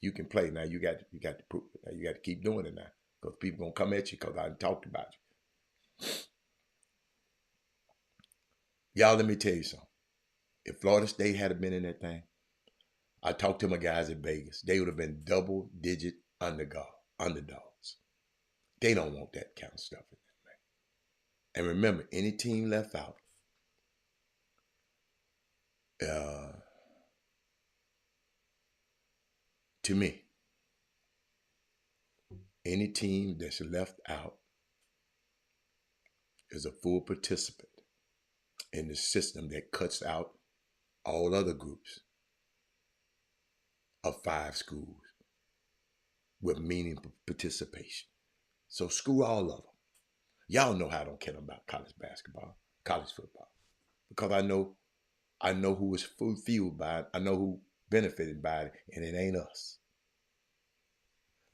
A: You can play now. You got to prove it. Now you got to keep doing it now, because people gonna come at you because I talked about you. Y'all, let me tell you something. If Florida State had been in that thing, I talked to my guys at Vegas. They would have been double-digit underdogs. They don't want that kind of stuff in there, man. And remember, any team left out, to me, any team that's left out is a full participant in the system that cuts out all other groups of 5 schools with meaningful participation. So screw all of them. Y'all know how I don't care about college basketball, college football, because I know who is fueled by it. I know who benefited by it, and it ain't us.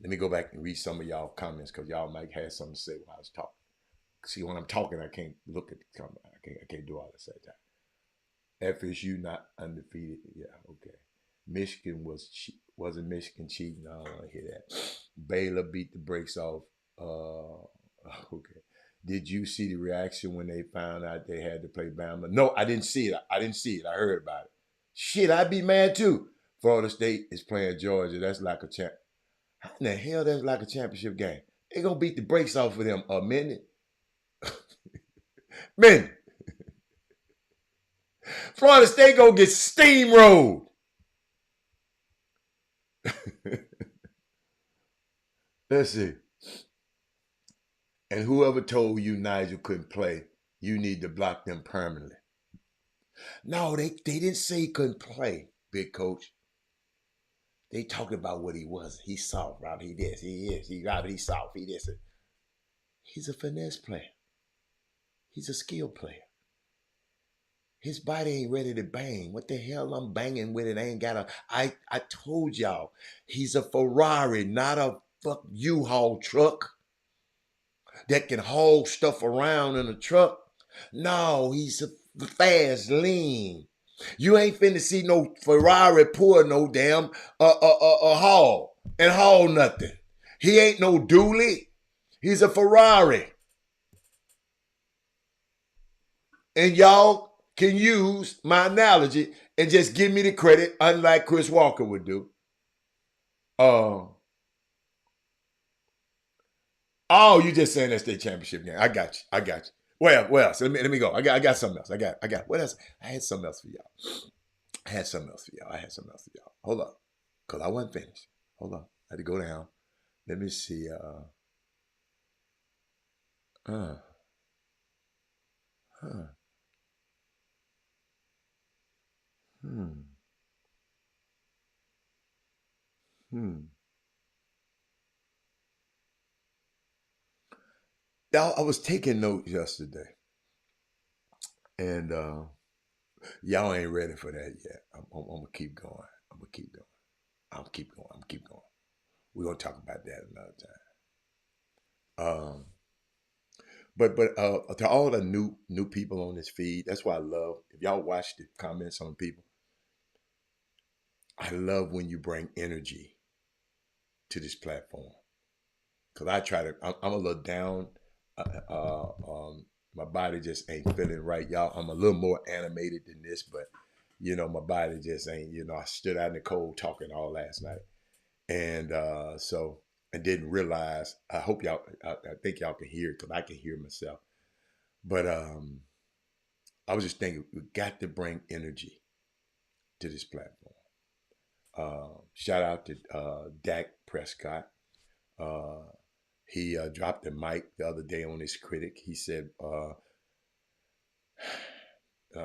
A: Let me go back and read some of y'all comments, because y'all might have something to say while I was talking. See, when I'm talking, I can't look at the camera. I can't do all this at that time. FSU not undefeated. Yeah, okay. Michigan wasn't Michigan cheating. I don't want to hear that. Baylor beat the brakes off. Okay. Did you see the reaction when they found out they had to play Bama? No, I didn't see it. I heard about it. Shit, I'd be mad too. Florida State is playing Georgia. That's like a champ. How in the hell that's like a championship game? They gonna beat the brakes off of them a minute. Man, Florida State gonna get steamrolled. Let's see. And whoever told you Nigel couldn't play, you need to block them permanently. No, they didn't say he couldn't play, big coach. They talked about what he was. He's soft, Rob. He this. He is. He's soft. He this. He's a finesse player. He's a skill player. His body ain't ready to bang. What the hell I'm banging with it? I ain't got a... I told y'all, he's a Ferrari, not a fuck U-Haul truck that can haul stuff around in a truck. No, he's a fast, lean. You ain't finna see no Ferrari pour no damn haul and haul nothing. He ain't no dually. He's a Ferrari. And y'all can use my analogy and just give me the credit, unlike Chris Walker would do. Oh, you just saying that's their championship game. I got you. I got you. Well. So let me go. I got something else. I got what else? I had something else for y'all. I had something else for y'all. Hold up, cause I wasn't finished. Hold on. I had to go down. Let me see. Uh, huh. Hmm. Hmm. Y'all, I was taking notes yesterday, and y'all ain't ready for that yet. I'm gonna keep going. I'm gonna keep going. I'm keep going. I'm keep going. We're gonna talk about that another time. But to all the new people on this feed, that's why I love. If y'all watch the comments on people, I love when you bring energy to this platform. Cause I try to. I'm a little down. My body just ain't feeling right, y'all. I'm a little more animated than this, but my body just ain't. I stood out in the cold talking all last night, and so I didn't realize. I hope y'all. I think y'all can hear it because I can hear myself. But I was just thinking we got to bring energy to this platform. Shout out to Dak Prescott. Uh, he dropped the mic the other day on his critic. He said, I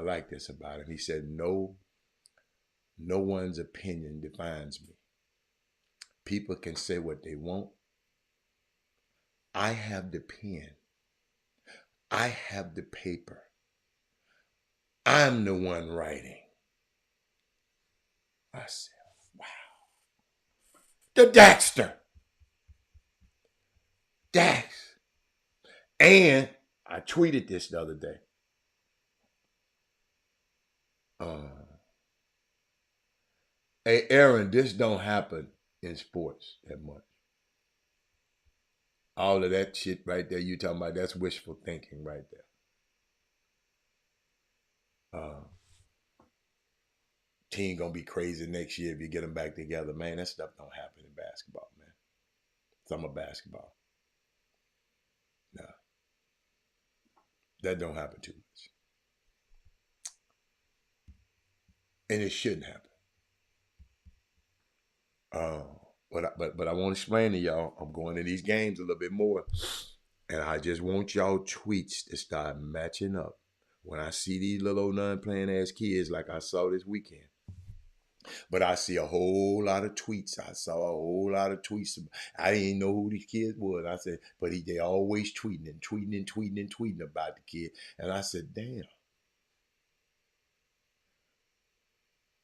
A: like this about him. He said, no one's opinion defines me. People can say what they want. I have the pen. I have the paper. I'm the one writing. I said, wow. The Daxter. Dax. And I tweeted this the other day. Hey, Aaron, this don't happen in sports that much. All of that shit right there you talking about, that's wishful thinking right there. Team gonna be crazy next year if you get them back together. Man, that stuff don't happen in basketball, man. Summer basketball. No, that don't happen too much. And it shouldn't happen. But I want to explain to y'all, I'm going to these games a little bit more. And I just want y'all tweets to start matching up. When I see these little old non-playing ass kids like I saw this weekend. But I see a whole lot of tweets. I saw a whole lot of tweets. I didn't know who these kids was. I said, but they always tweeting about the kid. And I said, damn,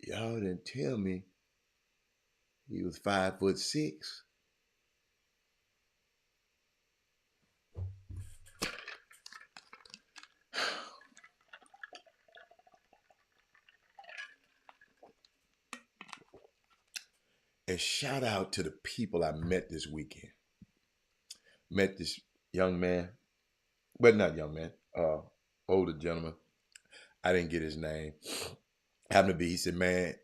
A: y'all didn't tell me he was 5'6". And shout out to the people I met this weekend. Met this young man, but not young man, older gentleman. I didn't get his name. Happened to be, he said, man,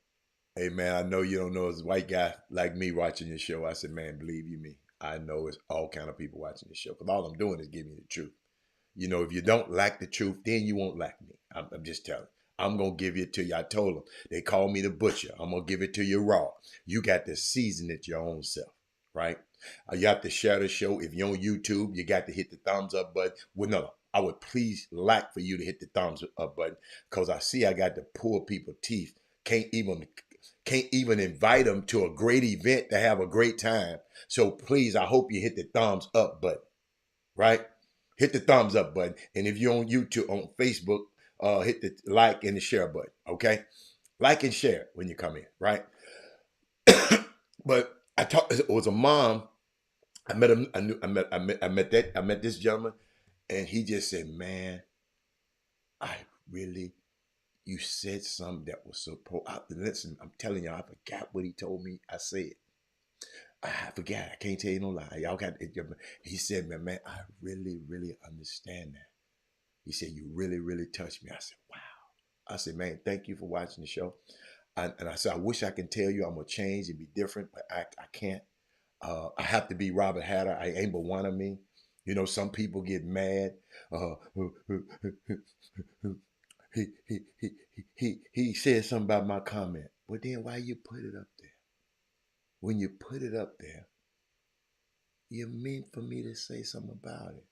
A: hey man, I know you don't know it's a white guy like me watching your show. I said, man, believe you me, I know it's all kind of people watching this show because all I'm doing is giving you the truth. If you don't like the truth, then you won't like me. I'm just telling. I'm going to give it to you. I told them. They call me the butcher. I'm going to give it to you raw. You got to season it your own self, right? You have to share the show. If you're on YouTube, you got to hit the thumbs up button. Well, no, I would please like for you to hit the thumbs up button because I see I got the poor people teeth. Can't even invite them to a great event to have a great time. So please, I hope you hit the thumbs up button, right? Hit the thumbs up button. And if you're on YouTube, on Facebook, hit the like and the share button, okay? Like and share when you come in, right? But it was a mom. I met him. I met this gentleman, and he just said, "Man, you said something that was so listen, I'm telling y'all, I forgot what he told me. I said, I forgot. I can't tell you no lie. Y'all got it. He said, man, I really, really understand that. He said, you really, really touched me. I said, wow. I said, man, thank you for watching the show. And I said, I wish I could tell you I'm going to change and be different, but I can't. I have to be Robert Hatter. I ain't but one of me. You know, some people get mad. He said something about my comment. Well, then why you put it up there? When you put it up there, you mean for me to say something about it.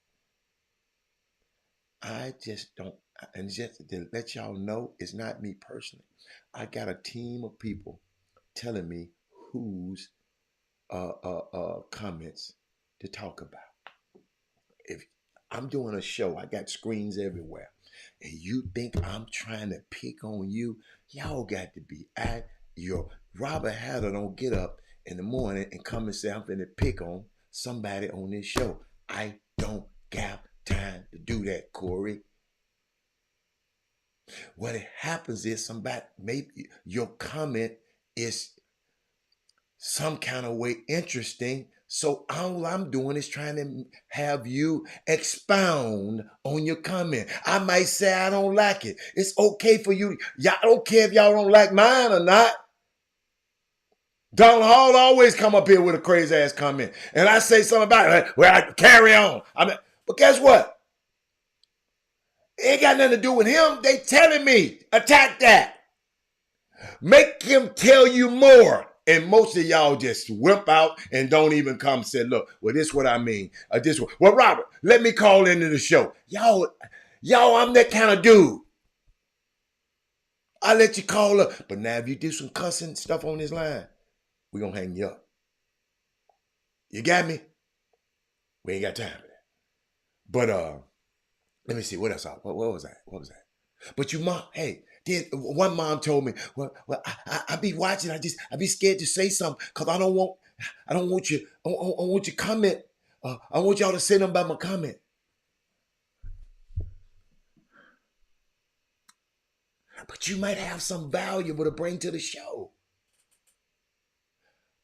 A: I just don't, and just to let y'all know, it's not me personally. I got a team of people telling me whose comments to talk about. If I'm doing a show, I got screens everywhere, and you think I'm trying to pick on you, y'all got to be at your Robert Hatter don't get up in the morning and come and say I'm finna pick on somebody on this show. I don't got time to do that, Corey. What happens is somebody, maybe your comment is some kind of way interesting. So all I'm doing is trying to have you expound on your comment. I might say I don't like it. It's okay for you. Y'all don't care if y'all don't like mine or not. Donald Hall always come up here with a crazy ass comment. And I say something about it. Well, I carry on. But guess what? It ain't got nothing to do with him. They telling me, attack that. Make him tell you more. And most of y'all just wimp out and don't even come and say, look, well, this is what I mean. This one. Well, Robert, let me call into the show. Y'all, I'm that kind of dude. I'll let you call up. But now if you do some cussing stuff on this line, we're going to hang you up. You got me? We ain't got time for that. But let me see. What else? What was that? What was that? But you mom, hey, one mom told me, well, I be watching. I be scared to say something because I don't want you. I want you comment. I want y'all to say something about my comment. But you might have some valuable to bring to the show.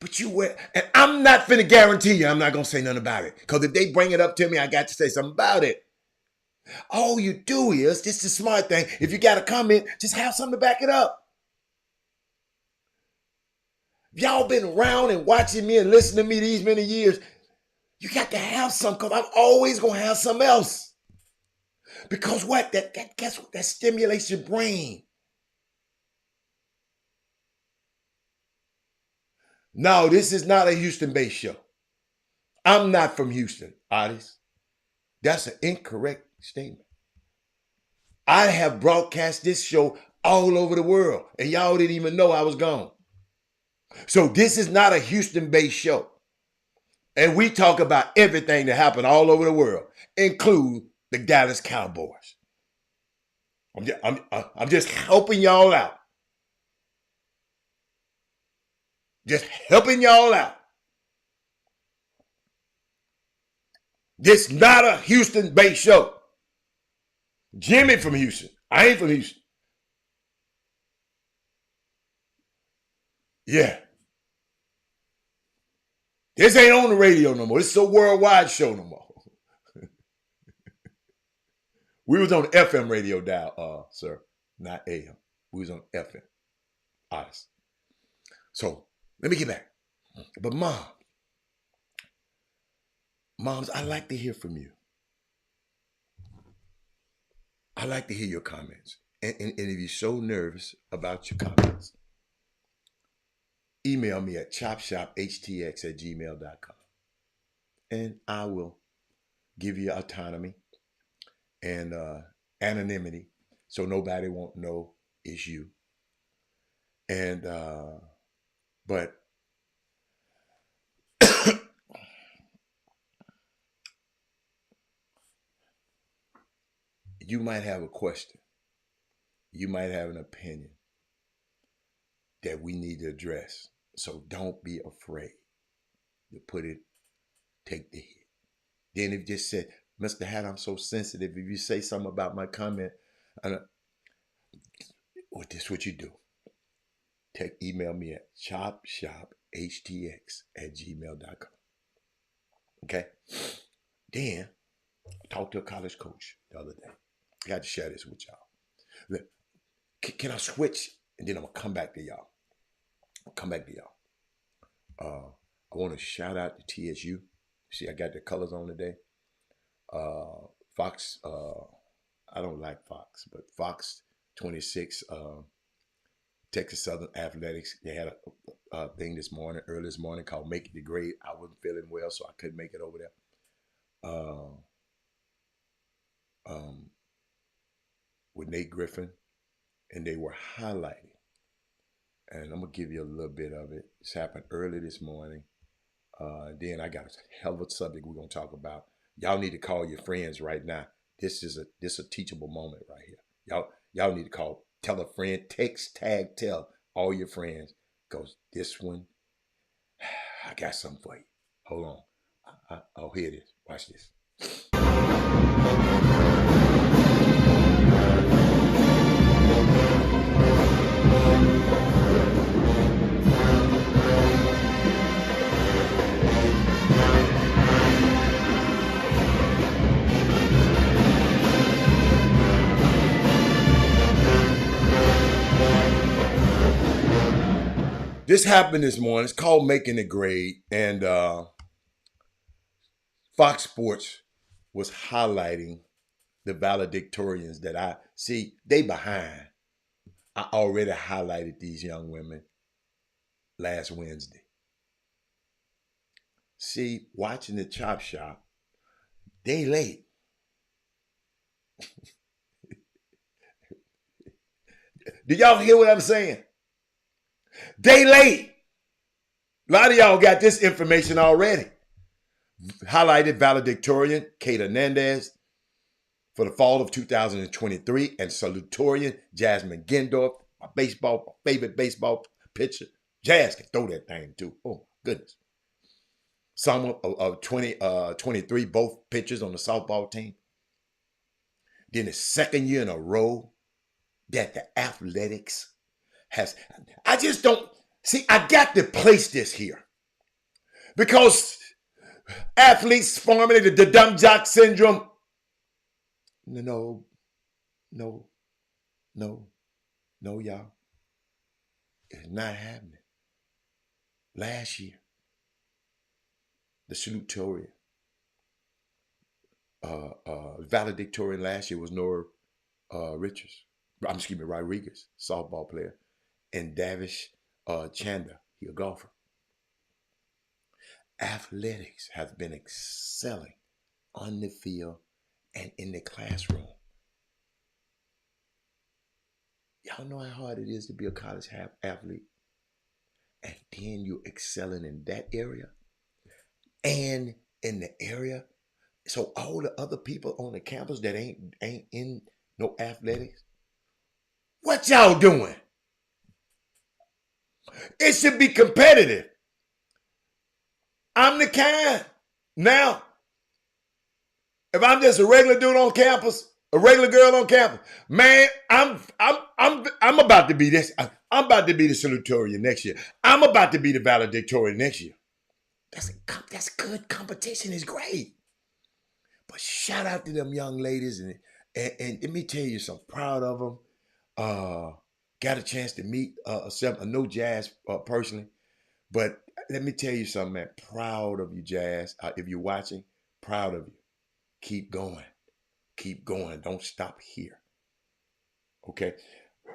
A: But and I'm not finna guarantee you I'm not gonna say nothing about it. Because if they bring it up to me, I got to say something about it. All you do is, this is the smart thing, if you got a comment, just have something to back it up. If y'all been around and watching me and listening to me these many years, you got to have something, because I'm always going to have something else. Because what? Guess what? That stimulates your brain. No, this is not a Houston-based show. I'm not from Houston, artists. That's an incorrect statement. I have broadcast this show all over the world, and y'all didn't even know I was gone. So this is not a Houston-based show. And we talk about everything that happened all over the world, including the Dallas Cowboys. I'm just helping y'all out. Just helping y'all out. This not a Houston-based show. Jimmy from Houston. I ain't from Houston. Yeah. This ain't on the radio no more. This is a worldwide show no more. We was on FM radio dial, sir, not AM. We was on FM. Honest. So let me get back. But moms, I like to hear from you. I like to hear your comments. And if you're so nervous about your comments, email me at chopshophtx@gmail.com. And I will give you autonomy and anonymity so nobody won't know it's you. And but you might have a question. You might have an opinion that we need to address. So don't be afraid to take the hit. Then if you just said, Mr. Hatt, I'm so sensitive. If you say something about my comment, well, this is what you do. Email me at chopshophtx@gmail.com. Okay? Then, I talked to a college coach the other day. I got to share this with y'all. Look, Can I switch? And then I'm gonna come back to y'all. I want to shout out to TSU. See, I got the colors on today. Fox. I don't like Fox, but Fox 26. Texas Southern Athletics. They had a thing early this morning called "Make It the Grade." I wasn't feeling well, so I couldn't make it over there. With Nate Griffin, and they were highlighting. And I'm gonna give you a little bit of it. This happened early this morning. Then I got a hell of a subject we're gonna talk about. Y'all need to call your friends right now. This is a teachable moment right here. Y'all need to call, tell a friend, text, tag, tell all your friends, because this one, I got something for you. Hold on. Oh, here it is. Watch this. This happened this morning. It's called Making the Grade. And Fox Sports was highlighting the valedictorians that I see. They behind. I already highlighted these young women last Wednesday. See, watching the Chop Shop, they late. Do y'all hear what I'm saying? They late. A lot of y'all got this information already. Highlighted valedictorian Kate Hernandez for the fall of 2023, and salutatorian Jasmine Gendorf, my favorite baseball pitcher. Jazz can throw that thing too. Oh, goodness. Some of 23, both pitchers on the softball team. Then the second year in a row that the athletics has. I just don't see. I got to place this here because athletes forming the dumb jock syndrome. No, y'all. It's not happening. Last year, the salutatorian, valedictorian last year was Nora Rodriguez, softball player, and Davish Chanda, he a golfer. Athletics have been excelling on the field and in the classroom. Y'all know how hard it is to be a college athlete. And then you're excelling in that area and in the area. So all the other people on the campus that ain't in no athletics, what y'all doing? It should be competitive. I'm the kind. Now, if I'm just a regular dude on campus, a regular girl on campus, man, I'm about to be this. I'm about to be the salutatorian next year. I'm about to be the valedictorian next year. That's good. Competition is great. But shout out to them young ladies, and let me tell you something. Proud of them. Got a chance to meet I know Jazz personally, but let me tell you something, man. Proud of you, Jazz. If you're watching, proud of you. Keep going. Keep going. Don't stop here. Okay.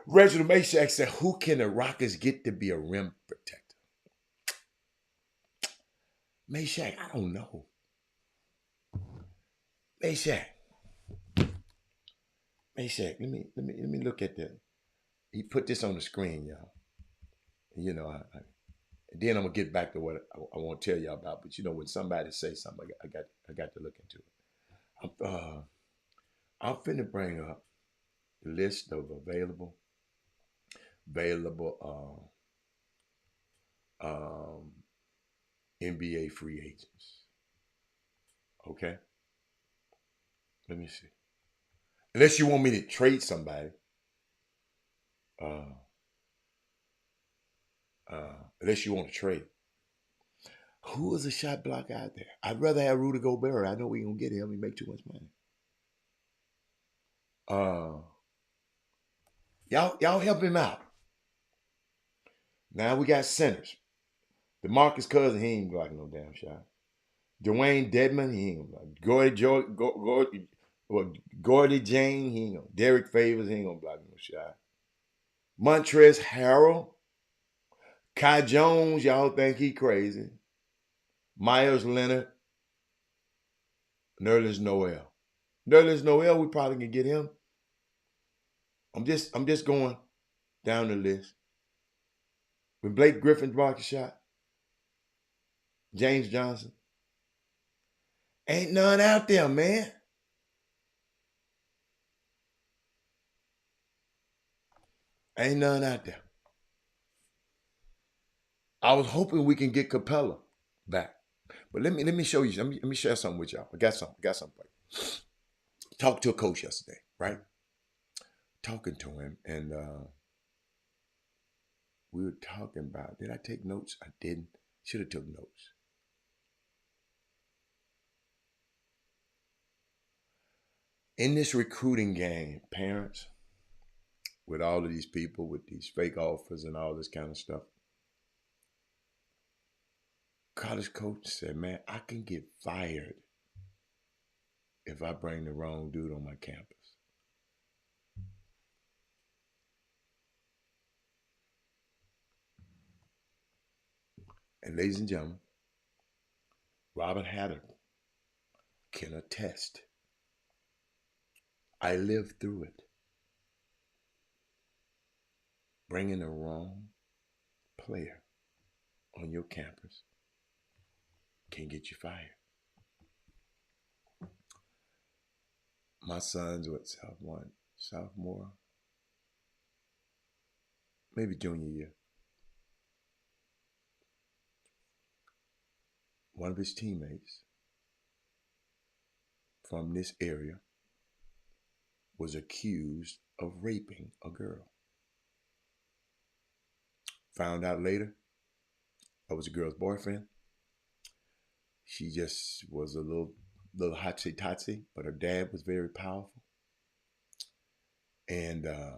A: Reginald Meshack said, who can the Rockets get to be a rim protector? Meshack, I don't know. Meshack, let me look at that. He put this on the screen, y'all. You know, then I'm gonna get back to what I want to tell y'all about. But you know, when somebody says something, I got to look into it. I'm finna bring up the list of available NBA free agents. Okay, let me see. Unless you want me to trade somebody. Unless you want to trade. Who is a shot block out there? I'd rather have Rudy Gobert. I know we ain't gonna get him. He make too much money. Y'all help him out. Now we got centers. DeMarcus Cousins, he ain't blocking no damn shot. Dwayne Dedman, he ain't gonna block. Gordy Jane, he ain't gonna. Derek Favors, he ain't gonna block no shot. Montrezl Harrell, Kai Jones, y'all think he crazy. Myers Leonard, Nerlens Noel. Nerlens Noel, we probably can get him. I'm just going down the list. When Blake Griffin blocked a shot, James Johnson, ain't none out there, man. Ain't none out there. I was hoping we can get Capella back. But let me show you. Let me share something with y'all. I got something for you. Talked to a coach yesterday, right? Talking to him, and we were talking about, did I take notes? I didn't. Should have took notes. In this recruiting game, parents, with all of these people, with these fake offers and all this kind of stuff, college coach said, man, I can get fired if I bring the wrong dude on my campus. And ladies and gentlemen, Robert Hatter can attest. I lived through it. Bringing the wrong player on your campus can get you fired. My son's sophomore, maybe junior year. One of his teammates from this area was accused of raping a girl. Found out later I was a girl's boyfriend. She just was a little hotsy-totsy, but her dad was very powerful. And the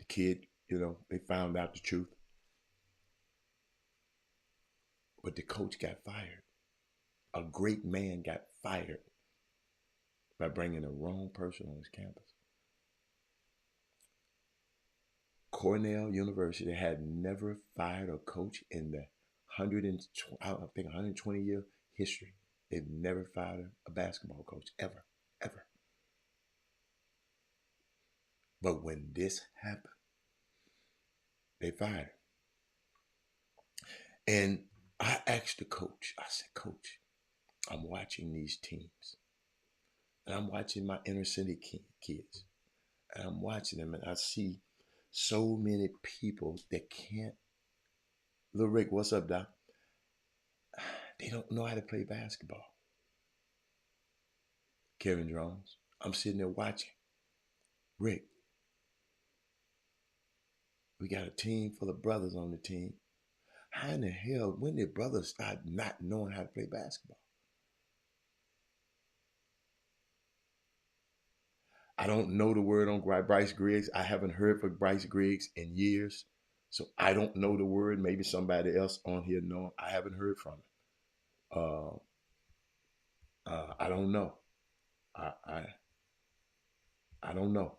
A: kid, they found out the truth. But the coach got fired. A great man got fired by bringing the wrong person on his campus. Cornell University had never fired a coach in the 120-year history. They've never fired a basketball coach, ever. But when this happened, they fired him. And I asked the coach, I said, Coach, I'm watching these teams. And I'm watching my inner city kids. And I'm watching them, and I see so many people that can't. Little Rick, what's up, Doc? They don't know how to play basketball. Kevin Jones, I'm sitting there watching. Rick, we got a team full of brothers on the team. How in the hell, when did brothers start not knowing how to play basketball? I don't know the word on Bryce Griggs. I haven't heard from Bryce Griggs in years. So I don't know the word. Maybe somebody else on here knows. I haven't heard from him. I don't know. I don't know.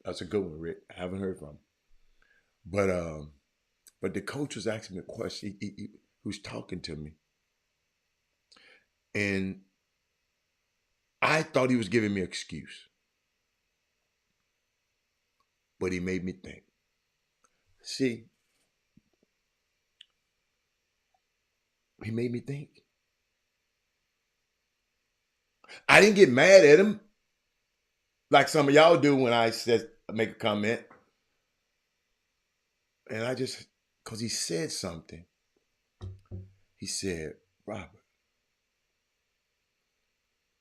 A: That's a good one, Rick. I haven't heard from him. But the coach was asking me a question. He was talking to me. And I thought he was giving me an excuse. But he made me think. See, he made me think. I didn't get mad at him like some of y'all do when I make a comment. And I just, because he said something. He said, Robert,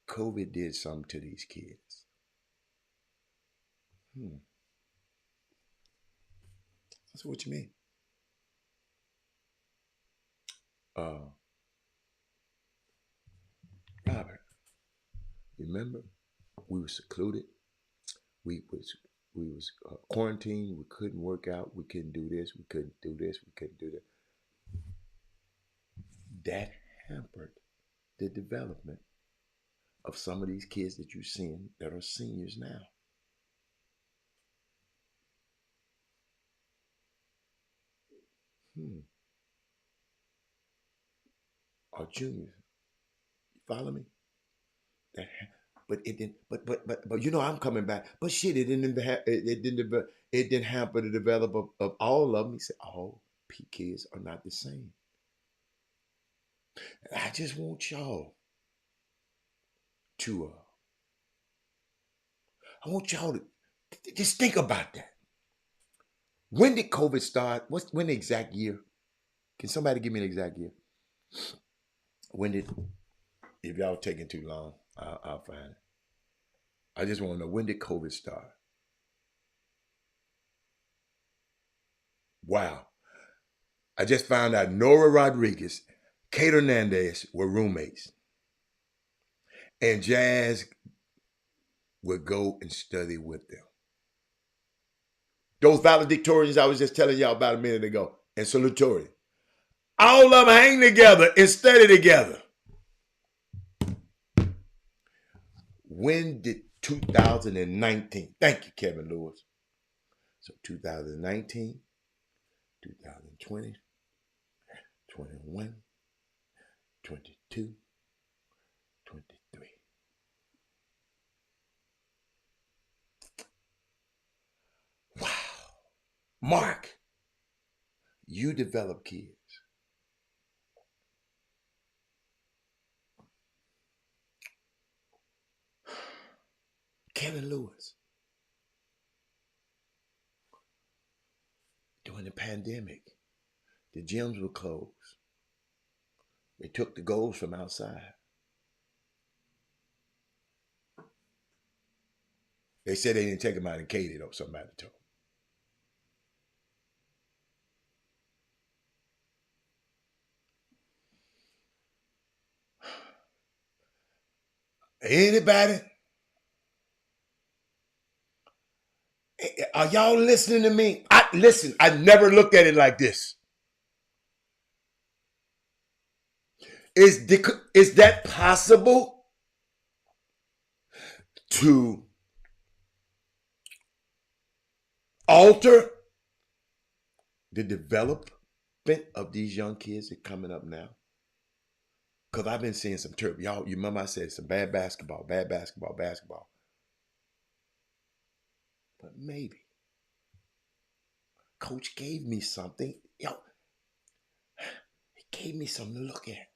A: COVID did something to these kids. I said, what you mean? Robert, remember, we were secluded. We was quarantined. We couldn't work out. We couldn't do this. We couldn't do this. We couldn't do that. That hampered the development of some of these kids that you're seeing that are seniors now. Or juniors. You follow me? That, but it didn't. But you know I'm coming back. But shit, it didn't hamper the development of all of them. He said all P kids are not the same. And I just want y'all to. I want y'all to just think about that. When did COVID start? When the exact year? Can somebody give me an exact year? When did? If y'all taking too long, I'll find it. I just want to know, when did COVID start? Wow. I just found out Nora Rodriguez, Kate Hernandez were roommates. And Jazz would go and study with them. Those valedictorians I was just telling y'all about a minute ago, and salutatorian. All of them hang together and study together. When did 2019? Thank you, Kevin Lewis. So 2019, 2020, 21, 22, 23. Wow. Mark, you develop kids. Kevin Lewis. During the pandemic, the gyms were closed. They took the goals from outside. They said they didn't take them out in Katy, though, somebody told them. Anybody? Are y'all listening to me? Listen, I never looked at it like this. Is that possible to alter the development of these young kids that are coming up now? Because I've been seeing some terrible. Y'all, you remember I said some bad basketball. But maybe Coach gave me something. Yo, he gave me something to look at.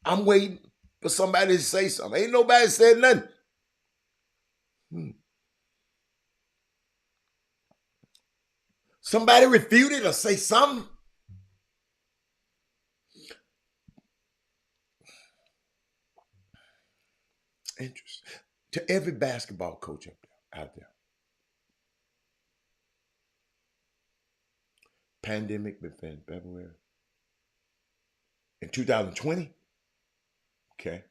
A: I'm waiting for somebody to say something. Ain't nobody said nothing. Somebody refute it or say something. Interesting. To every basketball coach out there. Pandemic began February. In 2020, okay,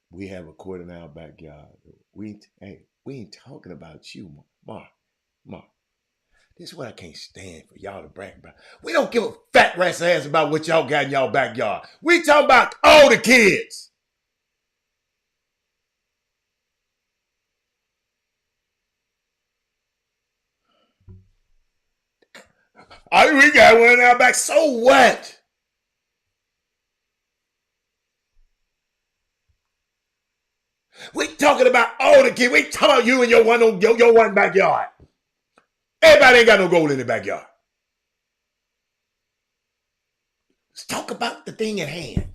A: we have a court in our backyard. We ain't talking about you, Mark. This is what I can't stand for y'all to brag about. We don't give a fat rat's ass about what y'all got in y'all backyard. We talking about all the kids. We got one in our back. So what? We talking about all the kids. We talking about you and your one backyard. Everybody ain't got no goal in the backyard. Let's talk about the thing at hand.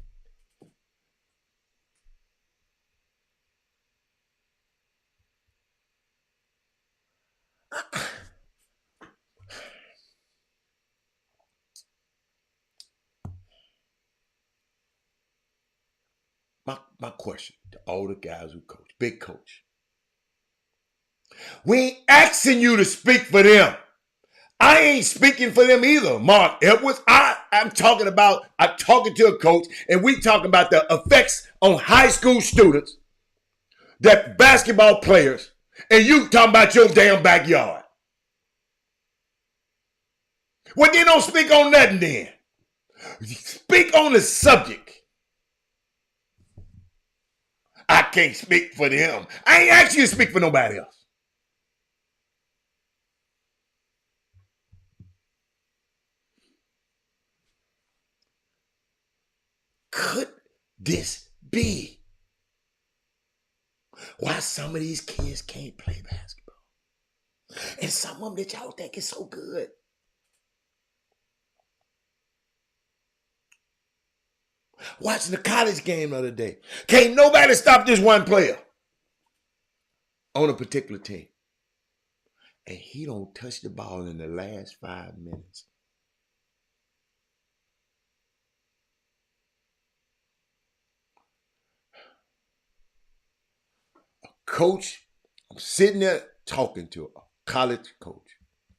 A: My question to all the guys who coach, big coach. We ain't asking you to speak for them. I ain't speaking for them either, Mark Edwards. I'm talking to a coach, and we talking about the effects on high school students, that basketball players, and you talking about your damn backyard. Well, they don't speak on nothing then. Speak on the subject. I can't speak for them. I ain't asked you to speak for nobody else. Could this be why some of these kids can't play basketball? And some of them that y'all think is so good. Watching the college game the other day. Can't nobody stop this one player on a particular team. And he don't touch the ball in the last 5 minutes. Coach, I'm sitting there talking to a college coach,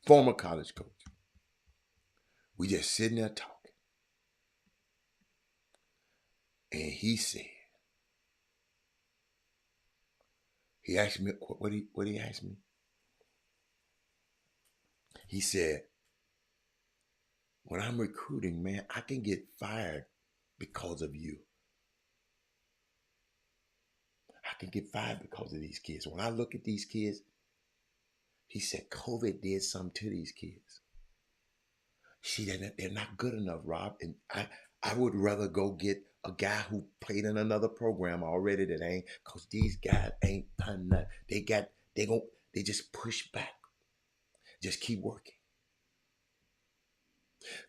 A: former college coach. We just sitting there talking. And he said, he asked me, what did he ask me? He said, when I'm recruiting, man, I can get fired because of you. I can get fired because of these kids. When I look at these kids, he said, COVID did something to these kids. They're not good enough, Rob. And I would rather go get a guy who played in another program already that ain't, because these guys ain't done nothing. They just push back. Just keep working.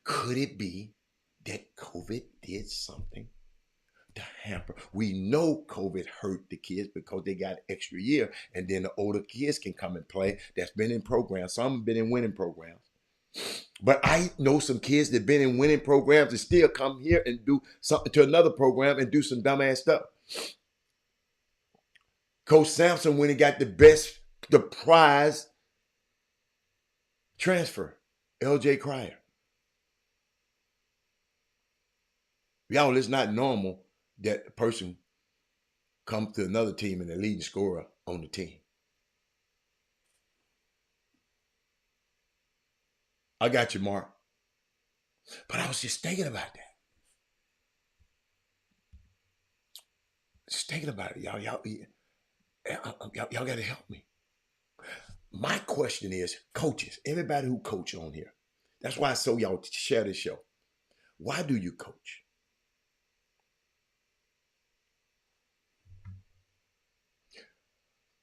A: Could it be that COVID did something to hamper? We know COVID hurt the kids because they got extra year, and then the older kids can come and play that's been in programs. Some have been in winning programs. But I know some kids that been in winning programs and still come here and do something to another program and do some dumbass stuff. Coach Sampson, when he got the prize transfer, LJ Cryer. Y'all, it's not normal that a person comes to another team and the leading scorer on the team. I got you, Mark. But I was just thinking about that. Just thinking about it, y'all got to help me. My question is, coaches, everybody who coach on here, that's why I saw y'all share this show. Why do you coach?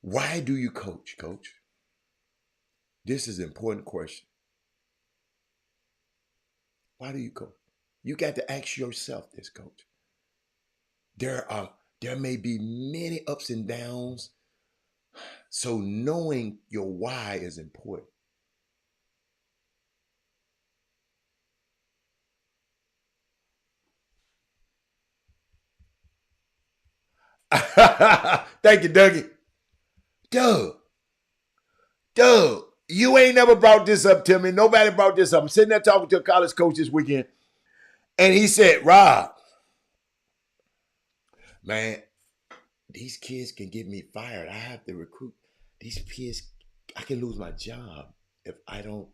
A: Why do you coach, coach? This is an important question. Why do you coach? You got to ask yourself this, coach. There may be many ups and downs, so knowing your why is important. Thank you, Dougie. Doug, you ain't never brought this up to me. Nobody brought this up. I'm sitting there talking to a college coach this weekend, and he said, Rob, man, these kids can get me fired. I have to recruit. These kids, I can lose my job if I don't.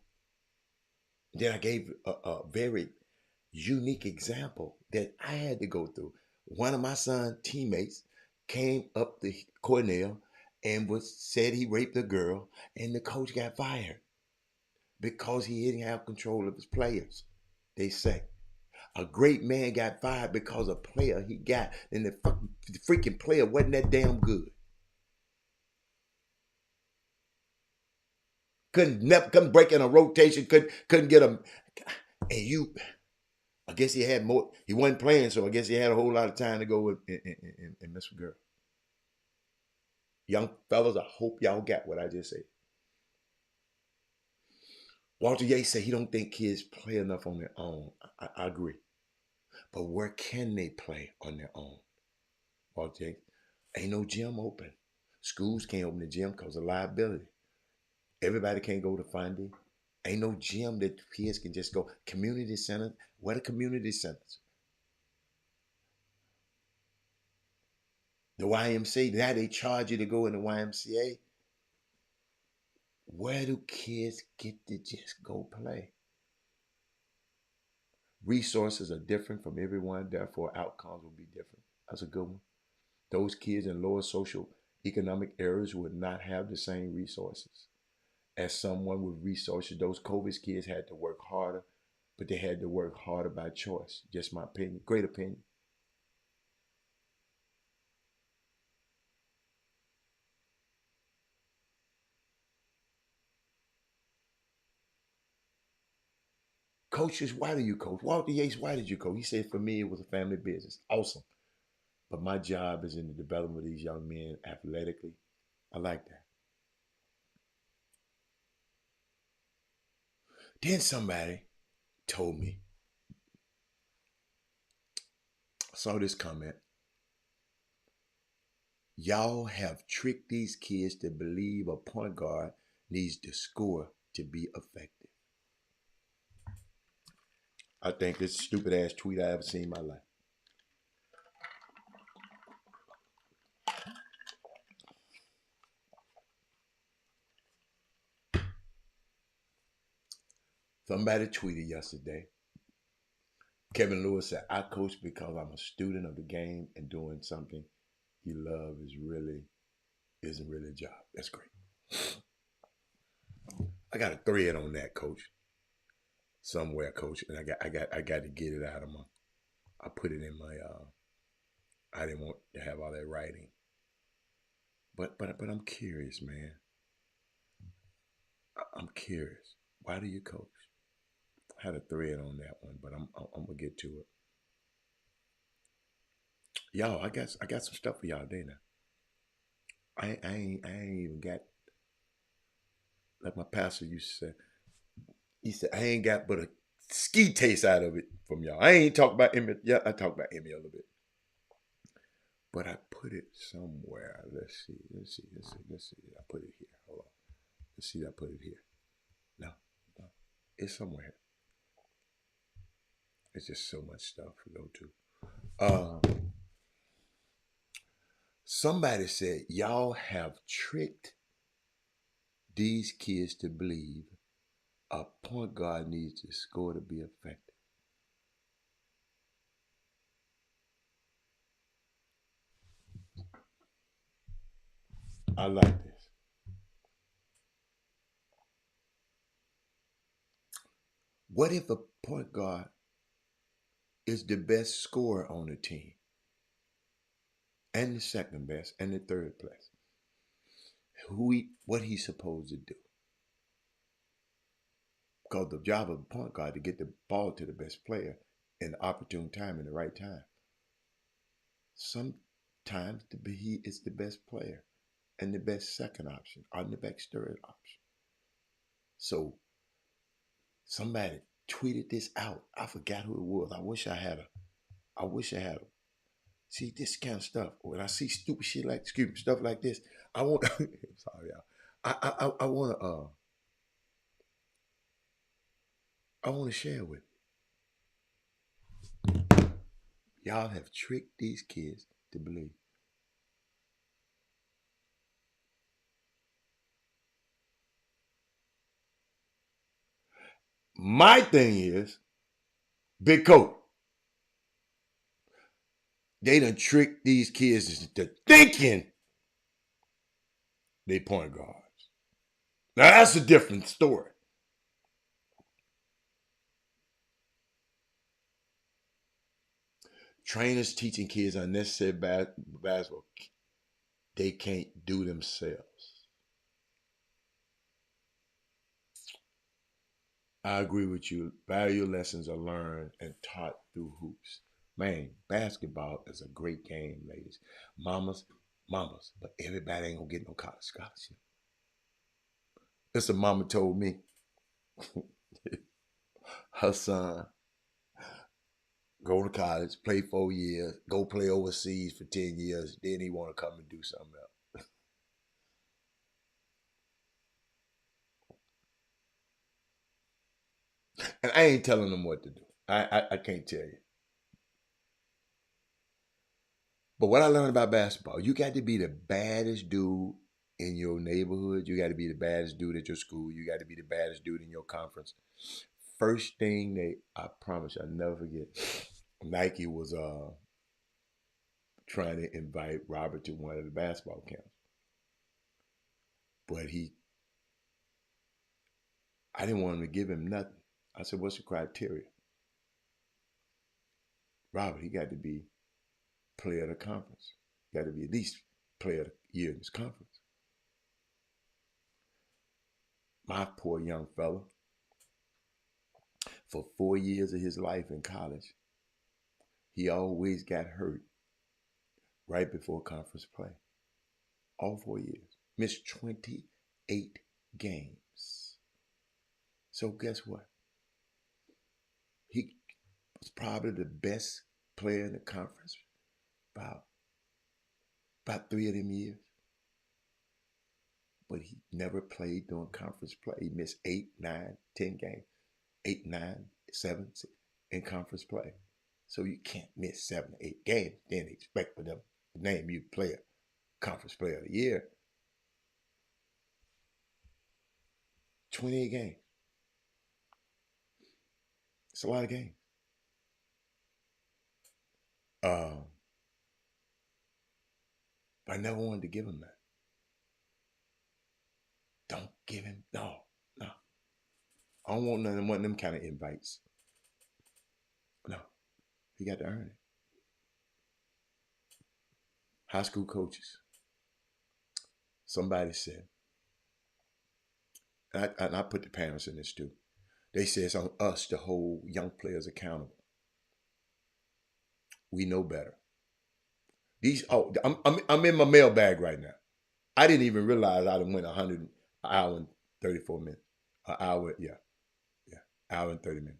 A: Then I gave a very unique example that I had to go through. One of my son's teammates came up to Cornell and said he raped a girl, and the coach got fired because he didn't have control of his players. They say a great man got fired because a player he got, and the freaking player wasn't that damn good. Couldn't break in a rotation. Couldn't get him. And I guess he had more. He wasn't playing, so I guess he had a whole lot of time to go and mess with girl. Young fellas, I hope y'all got what I just said. Walter Yates said he don't think kids play enough on their own. I agree. But where can they play on their own? Walter Yates, ain't no gym open. Schools can't open the gym because of liability. Everybody can't go to Fundy. Ain't no gym that kids can just go. Community center. What are community centers? The YMCA. Now they charge you to go in the YMCA. Where do kids get to just go play? Resources are different from everyone, therefore outcomes will be different. That's a good one. Those kids in lower social economic areas would not have the same resources as someone with resources. Those COVID kids had to work harder, but they had to work harder by choice. Just my opinion. Great opinion. Coaches, why do you coach? Walter Yates, why did you coach? He said, for me, it was a family business. Awesome. But my job is in the development of these young men athletically. I like that. Then somebody told me, I saw this comment. Y'all have tricked these kids to believe a point guard needs to score to be effective. I think this stupid ass tweet I ever seen in my life. Somebody tweeted yesterday. Kevin Lewis said, I coach because I'm a student of the game and doing something you love isn't really a job. That's great. I got a thread on that, coach. Somewhere, coach, and I got to get it out of my. I put it in my. I didn't want to have all that writing. But I'm curious, man. I'm curious. Why do you coach? I had a thread on that one, but I'm gonna get to it. Y'all, I got some stuff for y'all, Dana. I ain't even got, like my pastor used to say. He said I ain't got but a ski taste out of it from y'all. I ain't talk about Emmy. Yeah, I talk about Emmy a little bit, but I put it somewhere. Let's see. I put it here. Hold on. Let's see. I put it here. No, no, it's somewhere. It's just so much stuff to go to. Somebody said y'all have tricked these kids to believe a point guard needs to score to be effective. I like this. What if a point guard is the best scorer on the team and the second best and the third best? What he's supposed to do? Because the job of a point guard to get the ball to the best player in the opportune time in the right time. Sometimes he is the best player and the best second option or the best third option. So somebody tweeted this out. I forgot who it was. I wish I had a. See this kind of stuff. When I see stupid shit like, excuse me, stuff like this, I want. Sorry, y'all. I want to. I want to share with you. Y'all have tricked these kids to believe. My thing is, big coat. They done tricked these kids into thinking they point guards. Now that's a different story. Trainers teaching kids unnecessary basketball they can't do themselves. I agree with you. Value lessons are learned and taught through hoops. Man, basketball is a great game, ladies. Mamas, but everybody ain't gonna get no college scholarship. This a mama told me her son go to college, play 4 years, go play overseas for 10 years, then he want to come and do something else. And I ain't telling them what to do. I can't tell you. But what I learned about basketball, you got to be the baddest dude in your neighborhood. You got to be the baddest dude at your school. You got to be the baddest dude in your conference. First thing I promise I'll never forget, Nike was trying to invite Robert to one of the basketball camps. But I didn't want him to give him nothing. I said, what's the criteria? Robert, he got to be player of the conference. Got to be at least player of the year in his conference. My poor young fella, for 4 years of his life in college, he always got hurt right before conference play. All 4 years. Missed 28 games. So guess what? He was probably the best player in the conference about 3 of them years. But he never played during conference play. He missed 8, 9, 10 games. 8, 9, 7 in conference play. So you can't miss 7 or 8 games, then expect for them to name you player, conference player of the year. 28 games. It's a lot of games. But I never wanted to give him that. Don't give him, no. I don't want one of them kind of invites. No, he got to earn it. High school coaches. Somebody said, and I put the parents in this too. They say it's on us to hold young players accountable. We know better. I'm in my mailbag right now. I didn't even realize I went 100 hour and 34 minutes. An hour, yeah, hour and 30 minutes.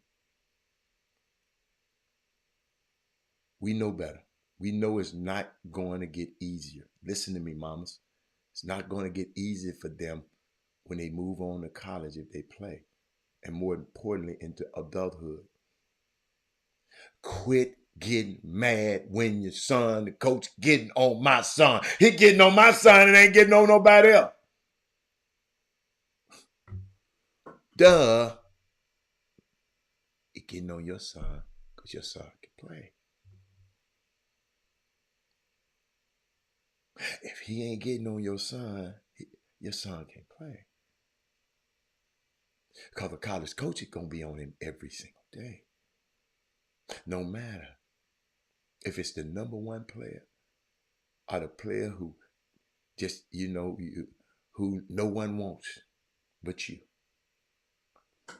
A: We know better. We know it's not going to get easier. Listen to me, mamas. It's not going to get easier for them when they move on to college if they play. And more importantly, into adulthood. Quit getting mad when your son, the coach, getting on my son. He getting on my son and ain't getting on nobody else. Duh. He getting on your son because your son can play. If he ain't getting on your son can't play. Because the college coach is going to be on him every single day. No matter if it's the number one player or the player who just, who no one wants but you.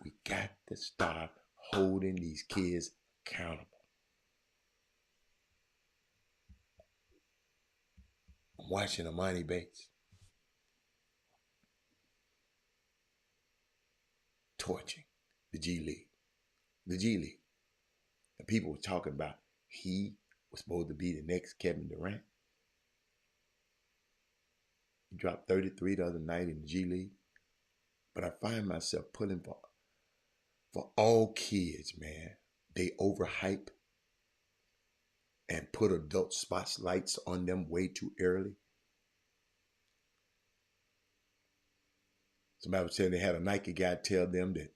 A: We got to start holding these kids accountable. I'm watching Amani Bates torching the G League. The G League. And people were talking about he was supposed to be the next Kevin Durant. He dropped 33 the other night in the G League. But I find myself pulling for all kids, man. They overhype and put adult spotlights on them way too early. Somebody was saying they had a Nike guy tell them that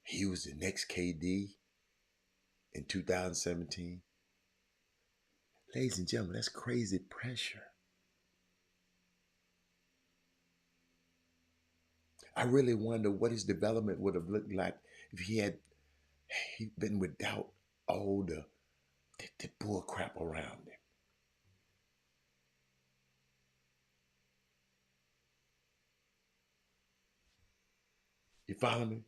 A: he was the next KD in 2017. Ladies and gentlemen, that's crazy pressure. I really wonder what his development would have looked like if he'd been without all the bull crap around him. You follow me?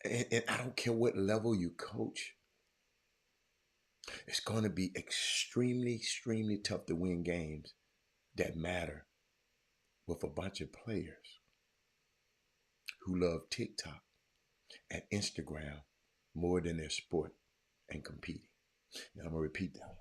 A: And I don't care what level you coach. It's going to be extremely, extremely tough to win games that matter with a bunch of players who love TikTok and Instagram more than their sport and competing. Now I'm going to repeat that one.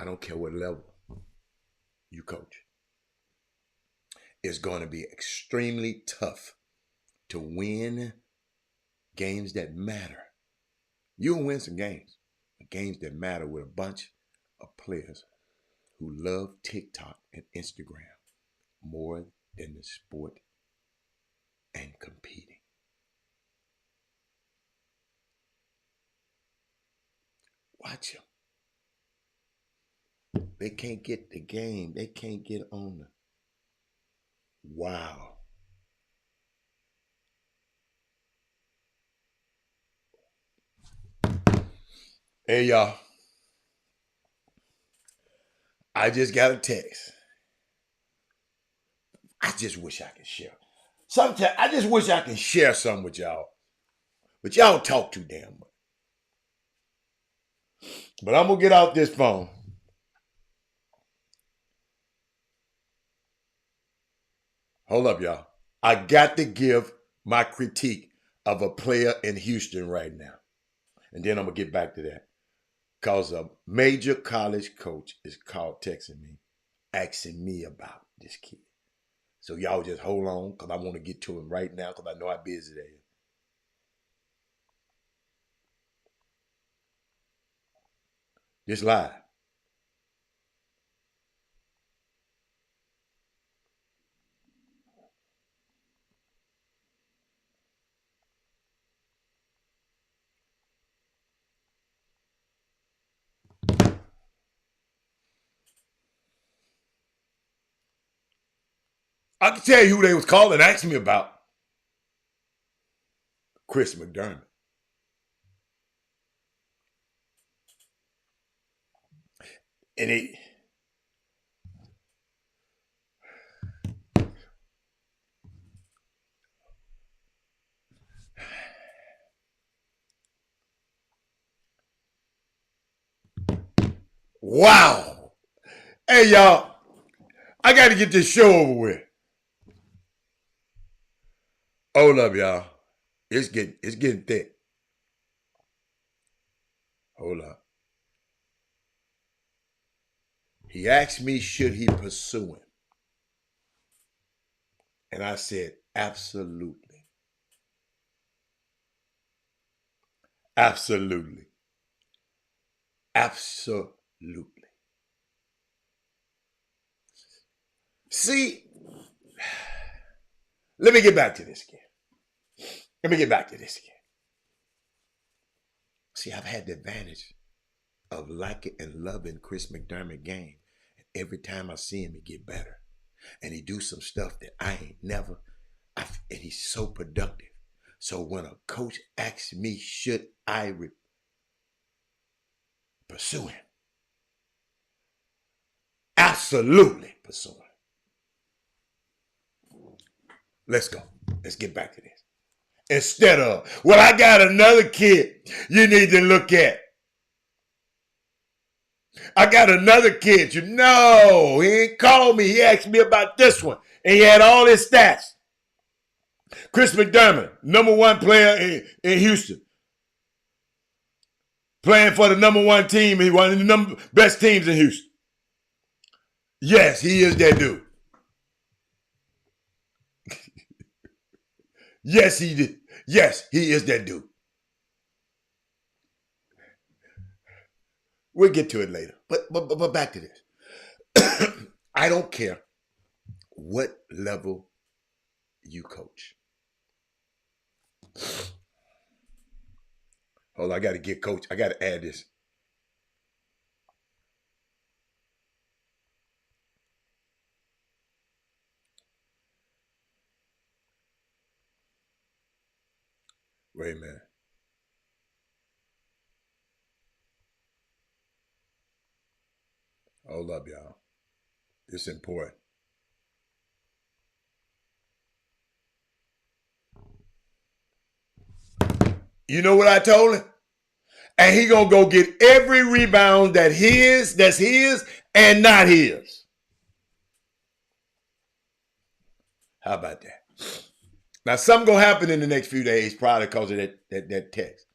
A: I don't care what level you coach. It's going to be extremely tough to win games that matter. You'll win some games, but games that matter with a bunch of players who love TikTok and Instagram more than the sport and competing. Watch them. They can't get the game. They can't get on the. Wow. Hey, y'all. I just got a text. I just wish I could share. Sometimes I just wish I could share something with y'all. But y'all talk too damn much. But I'm going to get off this phone. Hold up, y'all. I got to give my critique of a player in Houston right now. And then I'm going to get back to that. Because a major college coach is called texting me, asking me about this kid. So y'all just hold on, because I want to get to him right now, because I know how busy they are. Just live. I can tell you who they was calling, asking me about. Chris McDermott. And it. Wow. Hey, y'all. I got to get this show over with. Hold up, y'all. It's getting thick. Hold up. He asked me, should he pursue him? And I said, absolutely. Absolutely. Absolutely. See, let me get back to this again. See, I've had the advantage of liking and loving Chris McDermott game. And every time I see him, he get better. And he do some stuff that I ain't never, and he's so productive. So when a coach asks me, should I pursue him? Absolutely pursue him. Let's go. Let's get back to this. Instead of, well, I got another kid you need to look at. I got another kid. No, he ain't called me. He asked me about this one. And he had all his stats. Chris McDermott, number one player in Houston. Playing for the number one team. He one of the best teams in Houston. Yes, he is that dude. Yes, he did. Yes, he is that dude. We'll get to it later. But back to this. I don't care what level you coach. Hold on, I got to get coach. I got to add this. Wait a minute. Hold up, y'all. It's important. You know what I told him? And he gonna go get every rebound that's his and not his. How about that? Now something gonna happen in the next few days, probably because of that text.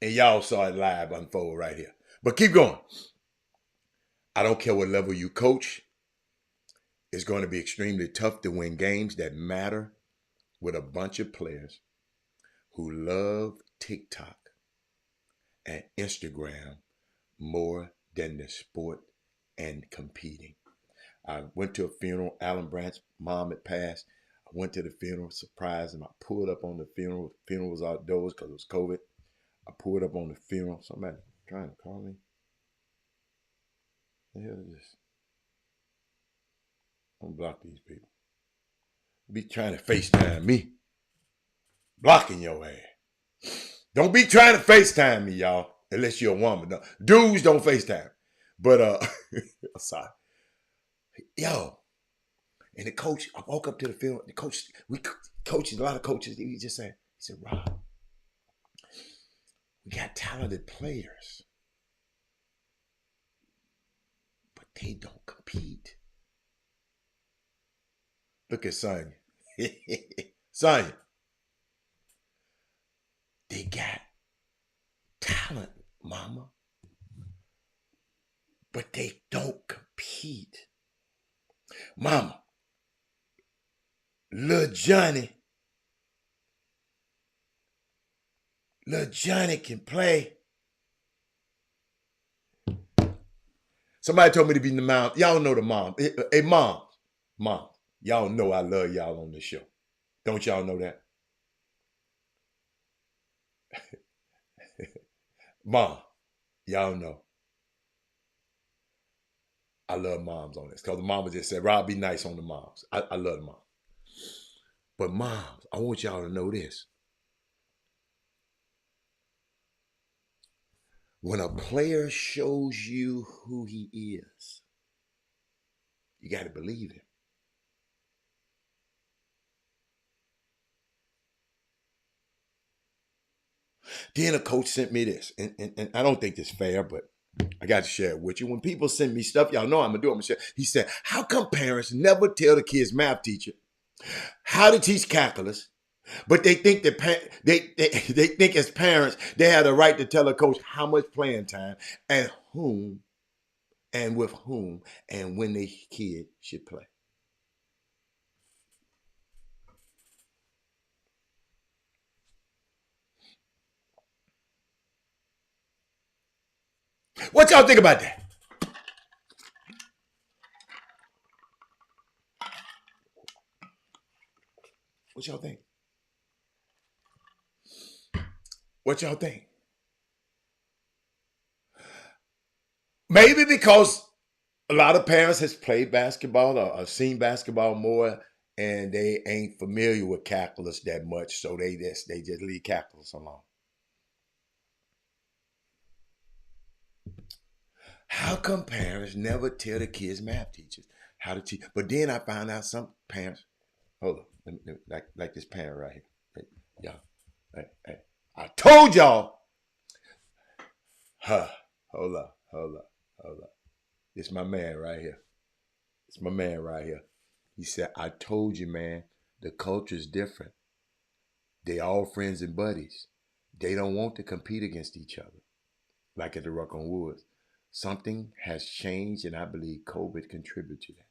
A: And y'all saw it live unfold right here. But keep going. I don't care what level you coach. It's going to be extremely tough to win games that matter with a bunch of players who love TikTok and Instagram more than the sport and competing. I went to a funeral. Alan Brandt's mom had passed. I went to the funeral, surprised him. I pulled up on the funeral. The funeral was outdoors because it was COVID. I pulled up on the funeral. Somebody trying to call me. What the hell is this? I'm gonna block these people. Be trying to FaceTime me. Blocking your ass. Don't be trying to FaceTime me, y'all. Unless you're a woman. No. Dudes don't FaceTime. But sorry. Yo. And the coach, I woke up to the field. The coach, a lot of coaches, he just said, Rob, we got talented players, but they don't compete. Look at Sonya. Sonya. They got talent, mama, but they don't compete. Mama, Little Johnny can play. Somebody told me to be in the mom. Y'all know the mom. Hey, mom. Y'all know I love y'all on this show. Don't y'all know that? Mom, y'all know. I love moms on this. Because the mama just said, Rob, be nice on the moms. I love the moms. But moms, I want y'all to know this. When a player shows you who he is, you got to believe him. Then a coach sent me this, and I don't think this is fair, but I got to share it with you. When people send me stuff, y'all know I'm going to do it. I'm going to share. He said, how come parents never tell the kids' math teacher how to teach calculus, but they think that they think as parents, they have the right to tell a coach how much playing time and whom and with whom and when their kid should play? What y'all think about that? What y'all think? What y'all think? Maybe because a lot of parents has played basketball or seen basketball more, and they ain't familiar with calculus that much, so they just leave calculus alone. How come parents never tell the kids' math teachers how to teach? But then I found out some parents, hold on, like this parent right here. Hey, y'all, hey, I told y'all. Hold up. It's my man right here. He said, I told you, man, the culture's different. They all friends and buddies. They don't want to compete against each other, like at the Rock on Woods. Something has changed, and I believe COVID contributed to that.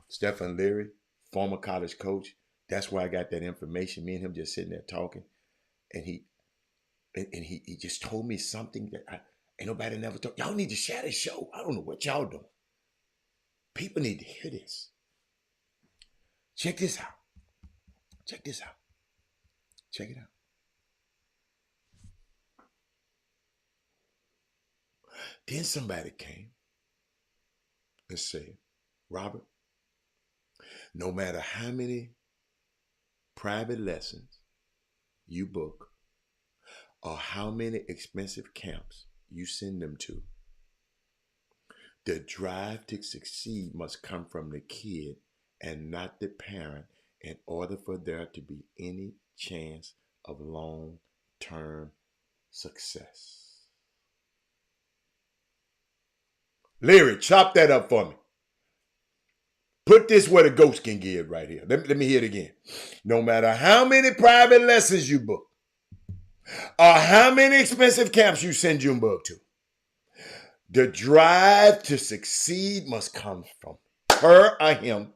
A: Stephen Leary, former college coach, that's where I got that information. Me and him just sitting there talking, and he just told me something that ain't nobody never told. Y'all need to share this show. I don't know what y'all doing. People need to hear this. Check this out. Check it out. Then somebody came and said, Robert, no matter how many private lessons you book or how many expensive camps you send them to, the drive to succeed must come from the kid and not the parent in order for there to be any chance of long-term success. Leary, chop that up for me. Put this where the ghost can give right here. Let me hear it again. No matter how many private lessons you book or how many expensive camps you send Junebug to, The drive to succeed must come from her or him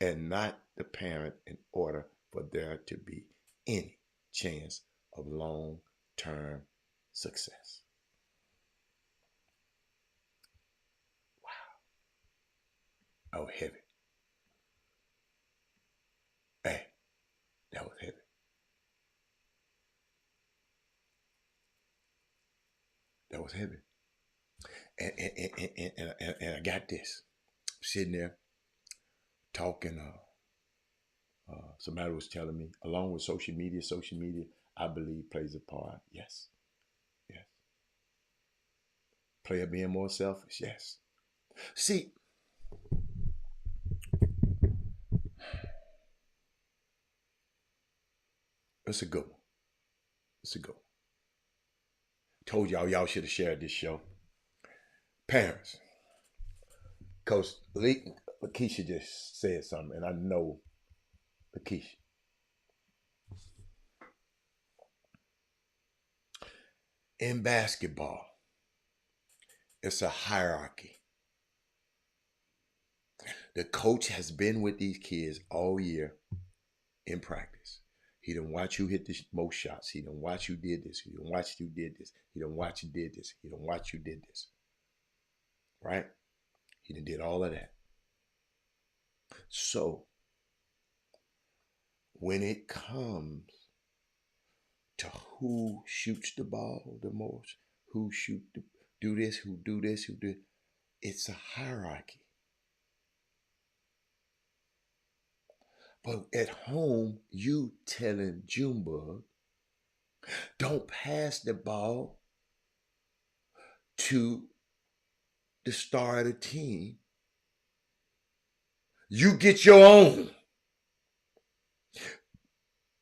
A: and not the parent in order for there to be any chance of long-term success. Wow. Oh, heavy. Hey, that was heavy. That was heavy. And I got this. Sitting there talking, somebody was telling me, along with social media, I believe plays a part. Yes. Yes. Player being more selfish. Yes. See, it's a good one. It's a good one. Told y'all should have shared this show. Parents. Coach Lakeisha just said something, and I know Lakeisha. In basketball, it's a hierarchy. The coach has been with these kids all year in practice. He done watch you hit the most shots. He done watch you did this. He done watch you did this. He done watch you did this. He done watch you did this. Right? He done did all of that. So, when it comes to who shoots the ball the most, who do this, who do this, who do, it's a hierarchy. But at home, you telling Junebug, don't pass the ball to the star of the team. You get your own.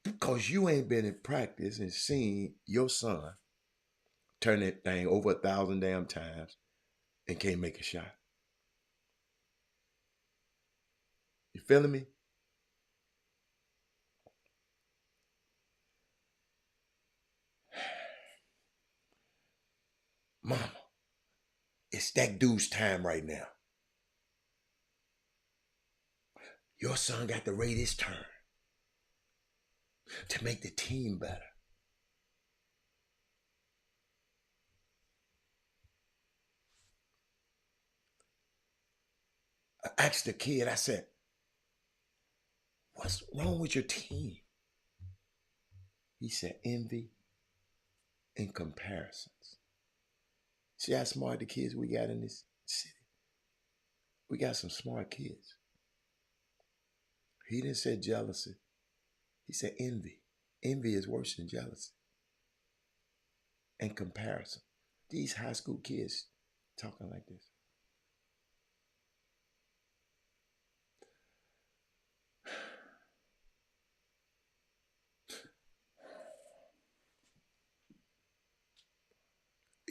A: Because you ain't been in practice and seen your son turn that thing over 1,000 damn times and can't make a shot. You feeling me? Mama, it's that dude's time right now. Your son got to wait his turn to make the team better. I asked the kid, I said, what's wrong with your team? He said, envy and comparisons. See how smart the kids we got in this city? We got some smart kids. He didn't say jealousy. He said envy. Envy is worse than jealousy. And comparison. These high school kids talking like this.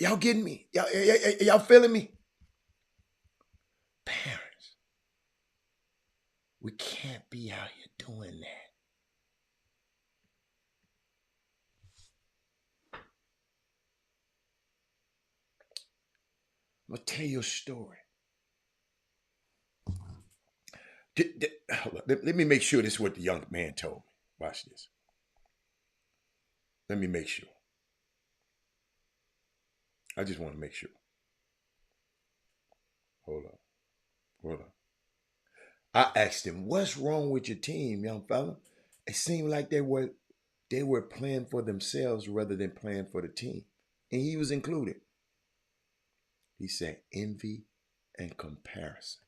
A: Y'all getting me? Y'all feeling me? Parents, we can't be out here doing that. I'm going to tell you a story. Let me make sure this is what the young man told me. Watch this. Let me make sure. I just want to make sure. Hold on. I asked him, what's wrong with your team, young fella? It seemed like they were playing for themselves rather than playing for the team. And he was included. He said envy and comparison.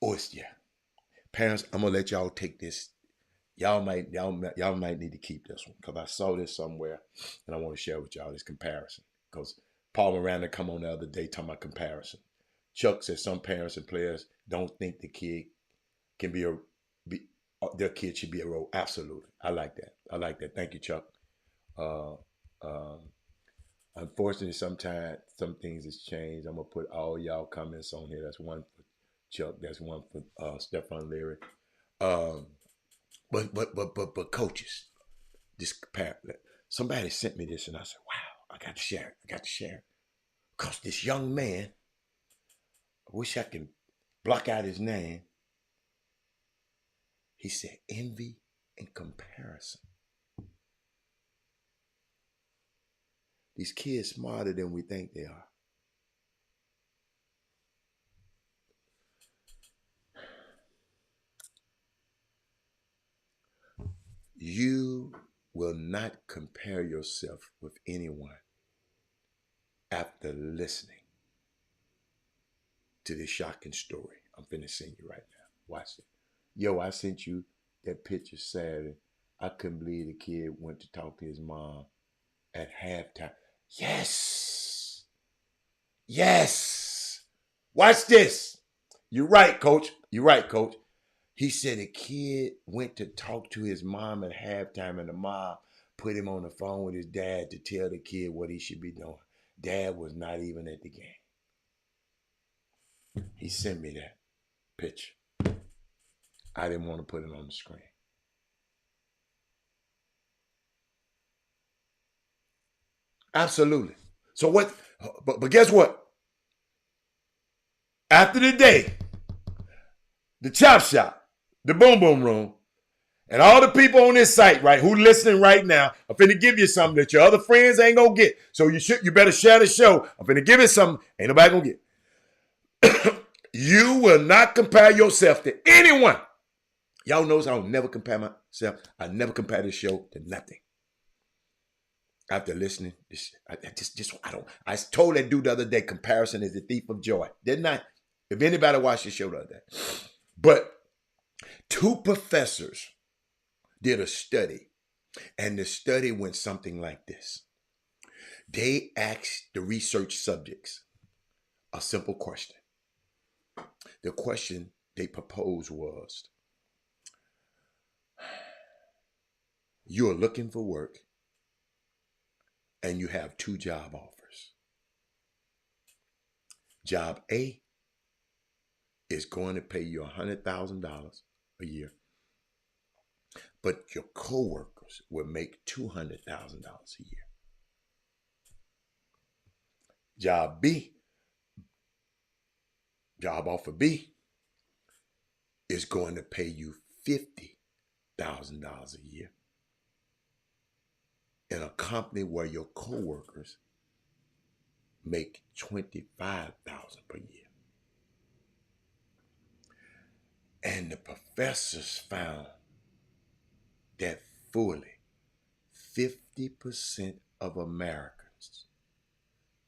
A: Oh, yeah. Parents, I'm gonna let y'all take this. Y'all might need to keep this one because I saw this somewhere and I want to share with y'all this comparison. Because Paul Miranda come on the other day talking about comparison. Chuck said some parents and players don't think the kid can their kid should be a role. Absolutely. I like that. Thank you, Chuck. Unfortunately, sometimes some things has changed. I'm gonna put all y'all comments on here. That's one for Chuck. That's one for Stephon Leary. But coaches, this somebody sent me this, and I said, wow, I got to share it. I got to share it. Because this young man, I wish I can block out his name. He said, envy and comparison. These kids smarter than we think they are. You will not compare yourself with anyone after listening to this shocking story I'm finna send you right now. Watch it. Yo, I sent you that picture Saturday. I couldn't believe the kid went to talk to his mom at halftime. Yes. Yes. Watch this. You're right, coach. You're right, coach. He said a kid went to talk to his mom at halftime, and the mom put him on the phone with his dad to tell the kid what he should be doing. Dad was not even at the game. He sent me that picture. I didn't want to put it on the screen. Absolutely. So what? But guess what? After the day, the Chop Shop, the Boom Boom Room, and all the people on this site, right, who listening right now, I'm finna give you something that your other friends ain't gonna get. So you better share the show. I'm finna give you something ain't nobody gonna get. You will not compare yourself to anyone. Y'all knows I don't never compare myself. I never compare this show to nothing. After listening, I told that dude the other day, comparison is the thief of joy. Didn't I? If anybody watched the show the other day. But 2 professors did a study, and the study went something like this. They asked the research subjects a simple question. The question they proposed was, you're looking for work and you have 2 job offers. Job A is going to pay you $100,000 a year, but your coworkers will make $200,000 a year. Job B, job offer B, is going to pay you $50,000 a year in a company where your coworkers make $25,000 per year. And the professors found that fully 50% of Americans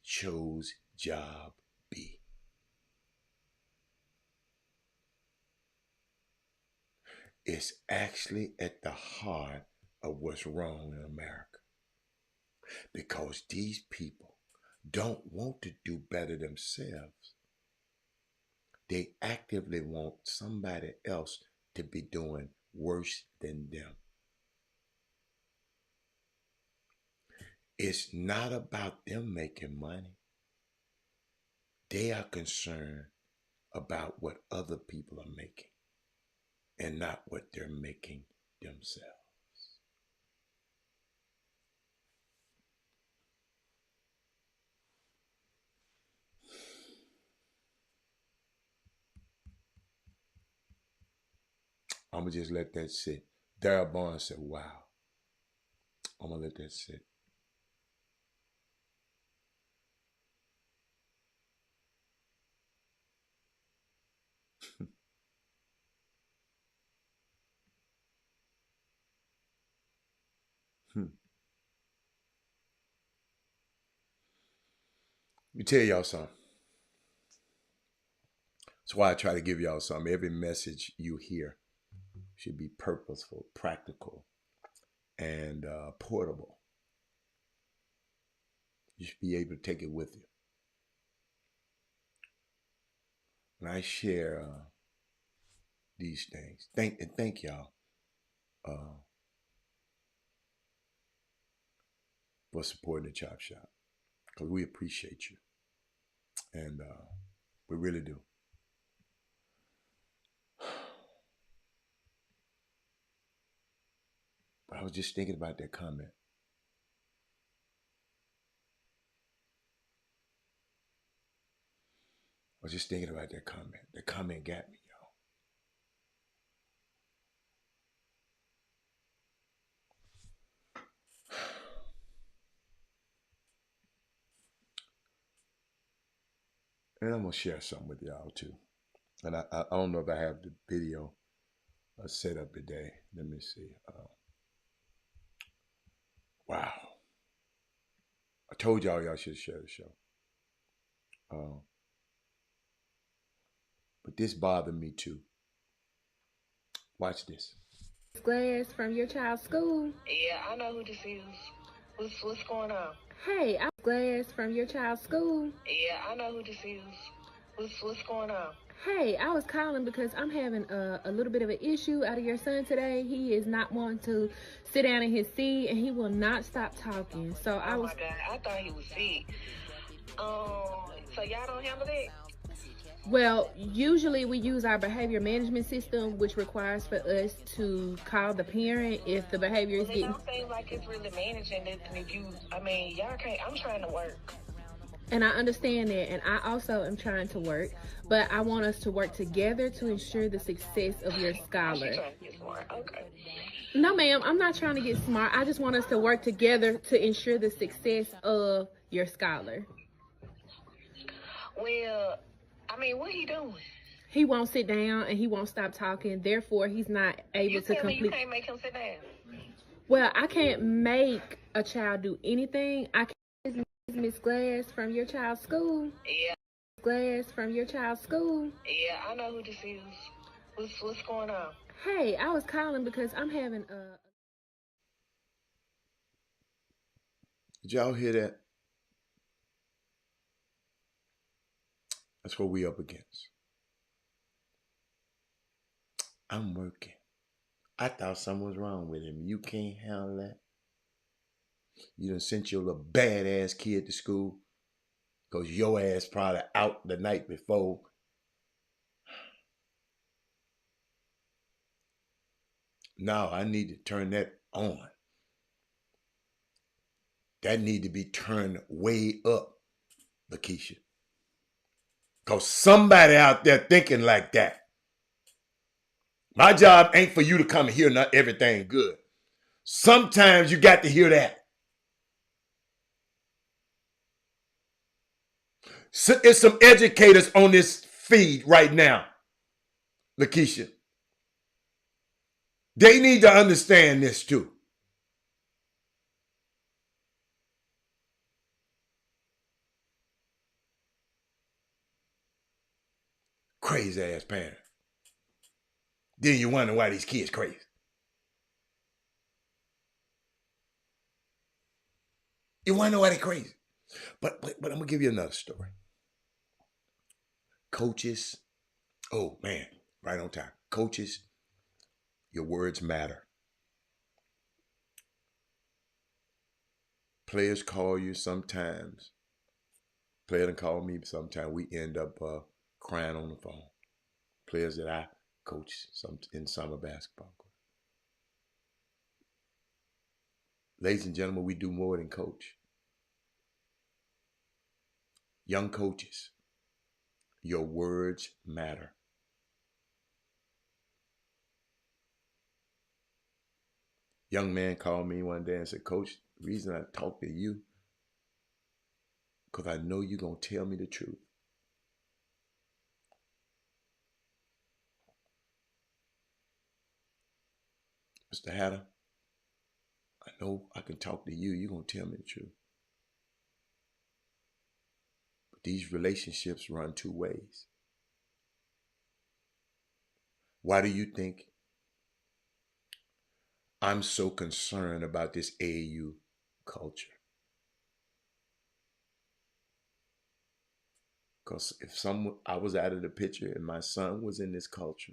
A: chose job B. It's actually at the heart of what's wrong in America. Because these people don't want to do better themselves. They actively want somebody else to be doing worse than them. It's not about them making money. They are concerned about what other people are making and not what they're making themselves. I'm going to just let that sit. Darryl Barnes said, wow. I'm going to let that sit. Let me tell y'all something. That's why I try to give y'all something. Every message you hear should be purposeful, practical, and portable. You should be able to take it with you. When I share these things, thank y'all for supporting the Chop Shop, because we appreciate you, and we really do. But I was just thinking about that comment. was just thinking about that comment. The comment got me, y'all. And I'm going to share something with y'all too. And I don't know if I have the video set up today. Let me see. Wow. I told y'all should share the show. But this bothered me too. Watch this.
D: Glass from your child's school.
E: Yeah, I know who this is. What's going on?
D: Hey, I Glass from your child's school.
E: Yeah, I know who this is. What's going on?
D: Hey, I was calling because I'm having a little bit of an issue out of your son today. He is not wanting to sit down in his seat, and he will not stop talking. So
E: Oh my God, I thought he was sick. So y'all don't handle that?
D: Well, usually we use our behavior management system, which requires for us to call the parent if the behavior is getting...
E: It don't seem like it's really managing it. Y'all can't, I'm trying to work.
D: And I understand that, and I also am trying to work, but I want us to work together to ensure the success of your scholar.
E: She's trying to get smart. Okay.
D: No, ma'am, I'm not trying to get smart. I just want us to work together to ensure the success of your scholar.
E: Well, what he doing?
D: He won't sit down and he won't stop talking. Therefore, he's not able to complete.
E: You can't make him sit down.
D: Well, I can't make a child do anything. I can't. Miss Glass from your child's school.
E: Yeah.
D: Glass from your child's school.
E: Yeah, I know who this is. What's going on?
D: Hey, I was calling because I'm having a...
A: Did y'all hear that? That's what we up against. I'm working. I thought something was wrong with him. You can't handle that. You done sent your little badass kid to school because your ass probably out the night before. Now I need to turn that on. That need to be turned way up, Lakeisha. Because somebody out there thinking like that. My job ain't for you to come and hear not everything good. Sometimes you got to hear that. So it's some educators on this feed right now, Lakeisha. They need to understand this too. Crazy ass parent. Then you wonder why these kids crazy. You wonder why they crazy. But I'm going to give you another story. Coaches, oh man, right on time. Coaches, your words matter. Players call you sometimes. Player done call me sometimes. We end up crying on the phone. Players that I coach in summer basketball. Ladies and gentlemen, we do more than coach. Young coaches, your words matter. Young man called me one day and said, Coach, the reason I talk to you, because I know you're going to tell me the truth. Mr. Hatter, I know I can talk to you. You're going to tell me the truth. But these relationships run two ways. Why do you think I'm so concerned about this AAU culture? Because if I was out of the picture and my son was in this culture,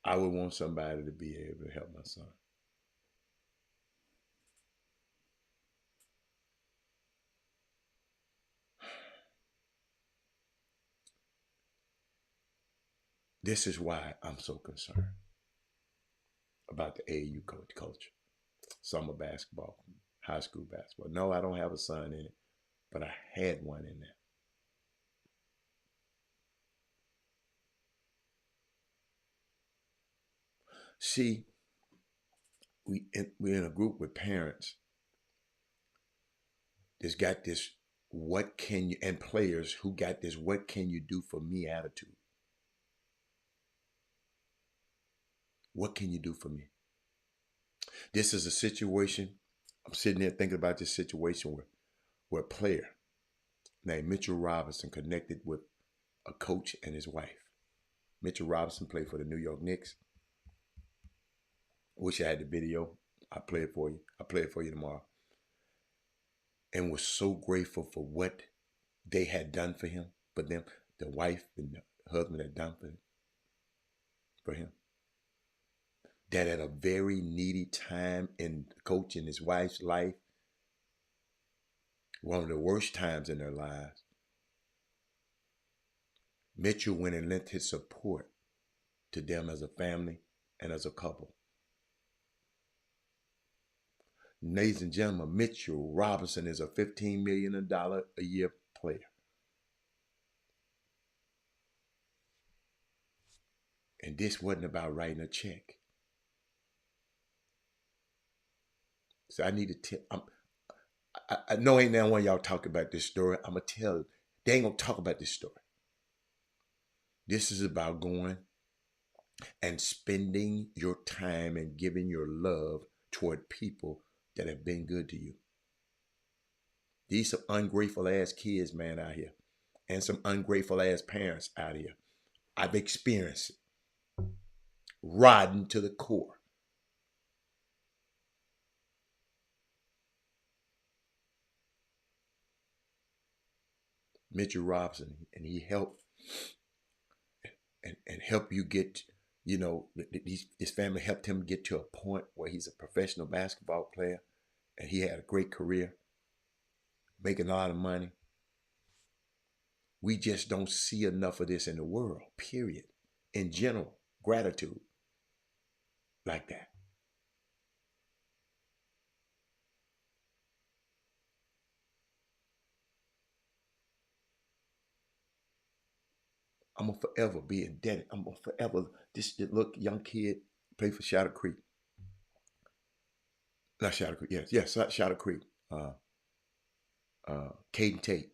A: I would want somebody to be able to help my son. This is why I'm so concerned about the AAU culture. Summer basketball, high school basketball. No, I don't have a son in it. but I had one in there. See, we're in a group with parents that's got this what can you, and players who got this what can you do for me attitude. What can you do for me? This is a situation, I'm sitting there thinking about this situation where a player named Mitchell Robinson connected with a coach and his wife. Mitchell Robinson played for the New York Knicks. Wish I had the video. I'll play it for you. I'll play it for you tomorrow. And was so grateful for what they had done for him, for them, the wife and the husband had done for him. That at a very needy time in the coach and his wife's life, one of the worst times in their lives, Mitchell went and lent his support to them as a family and as a couple. Ladies and gentlemen, Mitchell Robinson is a $15 million a year player. And this wasn't about writing a check. So I need to tell, I know ain't now one of y'all talk about this story. I'm going to tell you, they ain't going to talk about this story. This is about going and spending your time and giving your love toward people that have been good to you. These some ungrateful ass kids, man, out here. And some ungrateful ass parents out here. I've experienced it. Rotten to the core. Mitchell Robinson, and he helped and help you get, you know, his family helped him get to a point where he's a professional basketball player and he had a great career, making a lot of money. We just don't see enough of this in the world, period. In general, gratitude like that. I'm going to forever be indebted. I'm going to forever, this look, young kid, played for Shadow Creek. Not Shadow Creek, yes, Shadow Creek. Caden Tate.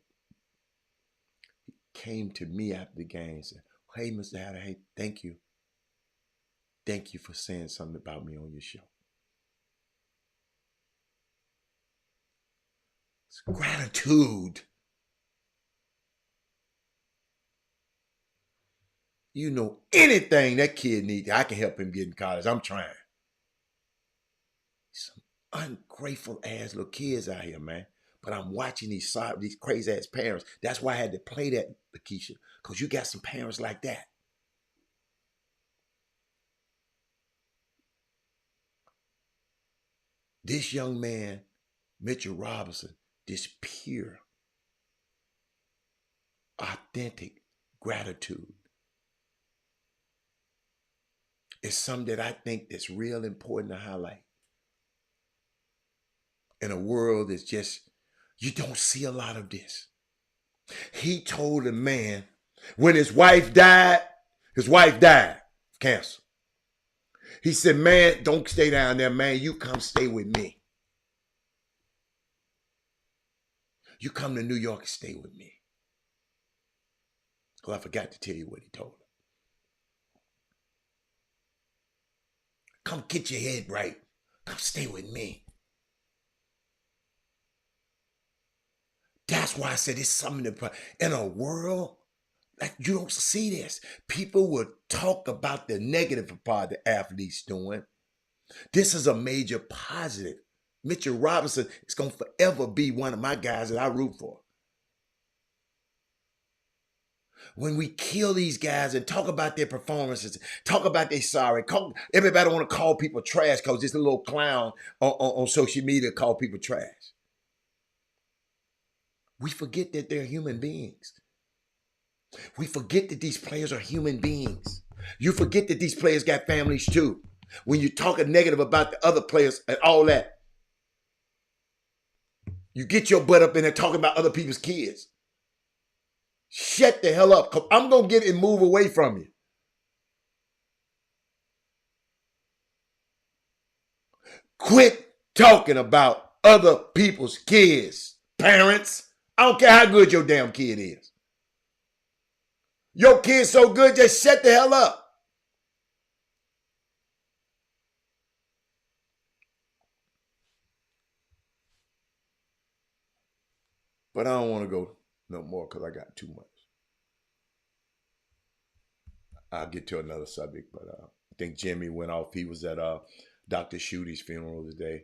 A: He came to me after the game and said, hey, Mr. Hatter, hey, thank you. Thank you for saying something about me on your show. It's gratitude. You know, anything that kid needs, I can help him get in college. I'm trying. Some ungrateful ass little kids out here, man. But I'm watching these crazy ass parents. That's why I had to play that, Lakeisha, because you got some parents like that. This young man, Mitchell Robinson, this pure, authentic gratitude is something that I think that's real important to highlight. In a world that's just, you don't see a lot of this. He told a man when his wife died of cancer. He said, man, don't stay down there, man. You come stay with me. You come to New York and stay with me. Well, I forgot to tell you what he told her. Come get your head right. Come stay with me. That's why I said it's something to, in a world like you don't see this. People will talk about the negative part the athlete's doing. This is a major positive. Mitchell Robinson is going to forever be one of my guys that I root for. When we kill these guys and talk about their performances, talk about their sorry, everybody want to call people trash because this little clown on social media call people trash. We forget that they're human beings. We forget that these players are human beings. You forget that these players got families too. When you're talking negative about the other players and all that, You get your butt up in there talking about other people's kids. Shut the hell up, because I'm going to get and move away from you. Quit talking about other people's kids, parents. I don't care how good your damn kid is. Your kid's so good, just shut the hell up. But I don't want to go no more because I got too much. I'll get to another subject, but I think Jimmy went off. He was at Dr. Schuette's funeral today.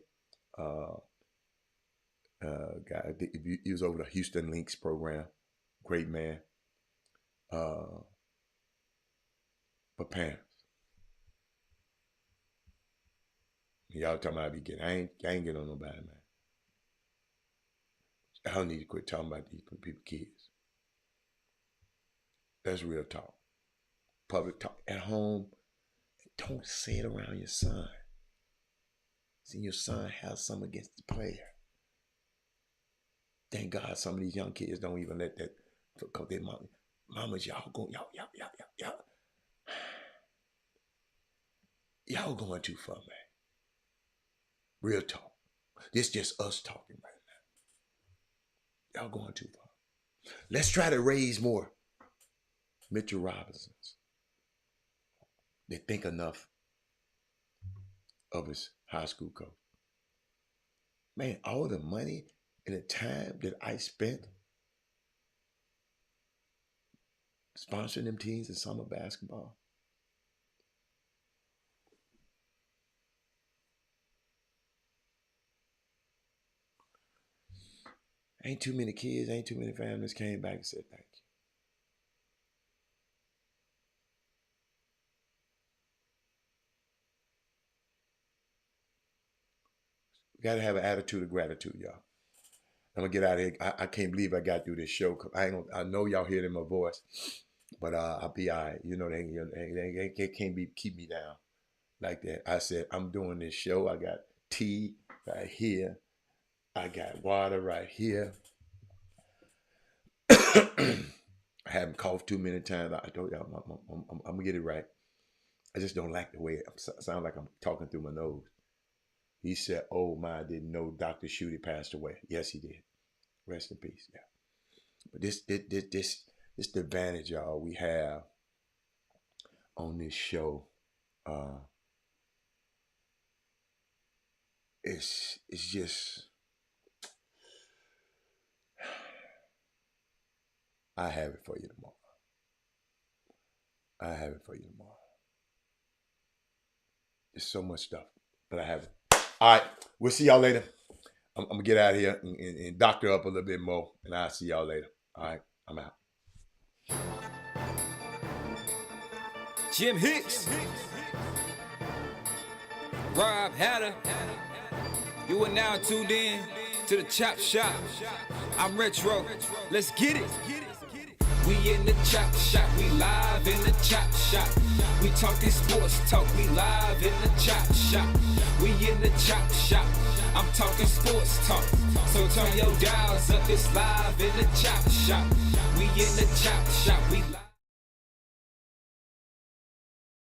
A: Guy, he was over the Houston Links program. Great man. But parents, y'all talking about I be getting, I ain't getting on nobody, man. I don't need to quit talking about these people's kids. That's real talk. Public talk at home. Don't say it around your son. See, your son has something against the player. Thank God some of these young kids don't even let that, because their mamas, y'all going too far, man. Real talk. This just us talking right now. Y'all going too far. Let's try to raise more Mitchell Robinsons. They think enough of his high school coach. Man, all the money and the time that I spent sponsoring them teams in summer basketball. Ain't too many kids, ain't too many families came back and said thank you. We got to have an attitude of gratitude, y'all. I'm going to get out of here. I can't believe I got through this show. I know y'all hear it in my voice, but I'll be all right. You know, they can't keep me down like that. I said, I'm doing this show. I got tea right here. I got water right here. I haven't coughed too many times. I told y'all, I'm going to get it right. I just don't like the way it sounds like I'm talking through my nose. He said, oh my, I didn't know Dr. Schuette passed away. Yes, he did. Rest in peace. Yeah. But this the advantage, y'all, we have on this show. It's just, I have it for you tomorrow. I have it for you tomorrow. There's so much stuff, but I have it. All right, we'll see y'all later. I'm going to get out of here and doctor up a little bit more, and I'll see y'all later. All right, I'm out.
F: Jim Hicks, Rob Hatter, you are now tuned in to the Chop Shop. I'm Retro, let's get it. We in the Chop Shop, we live in the Chop Shop. We talking sports talk, we live in the Chop Shop. We in the Chop Shop, I'm talking sports talk. So turn your dials up, it's live in the Chop Shop. We in the Chop Shop, we live.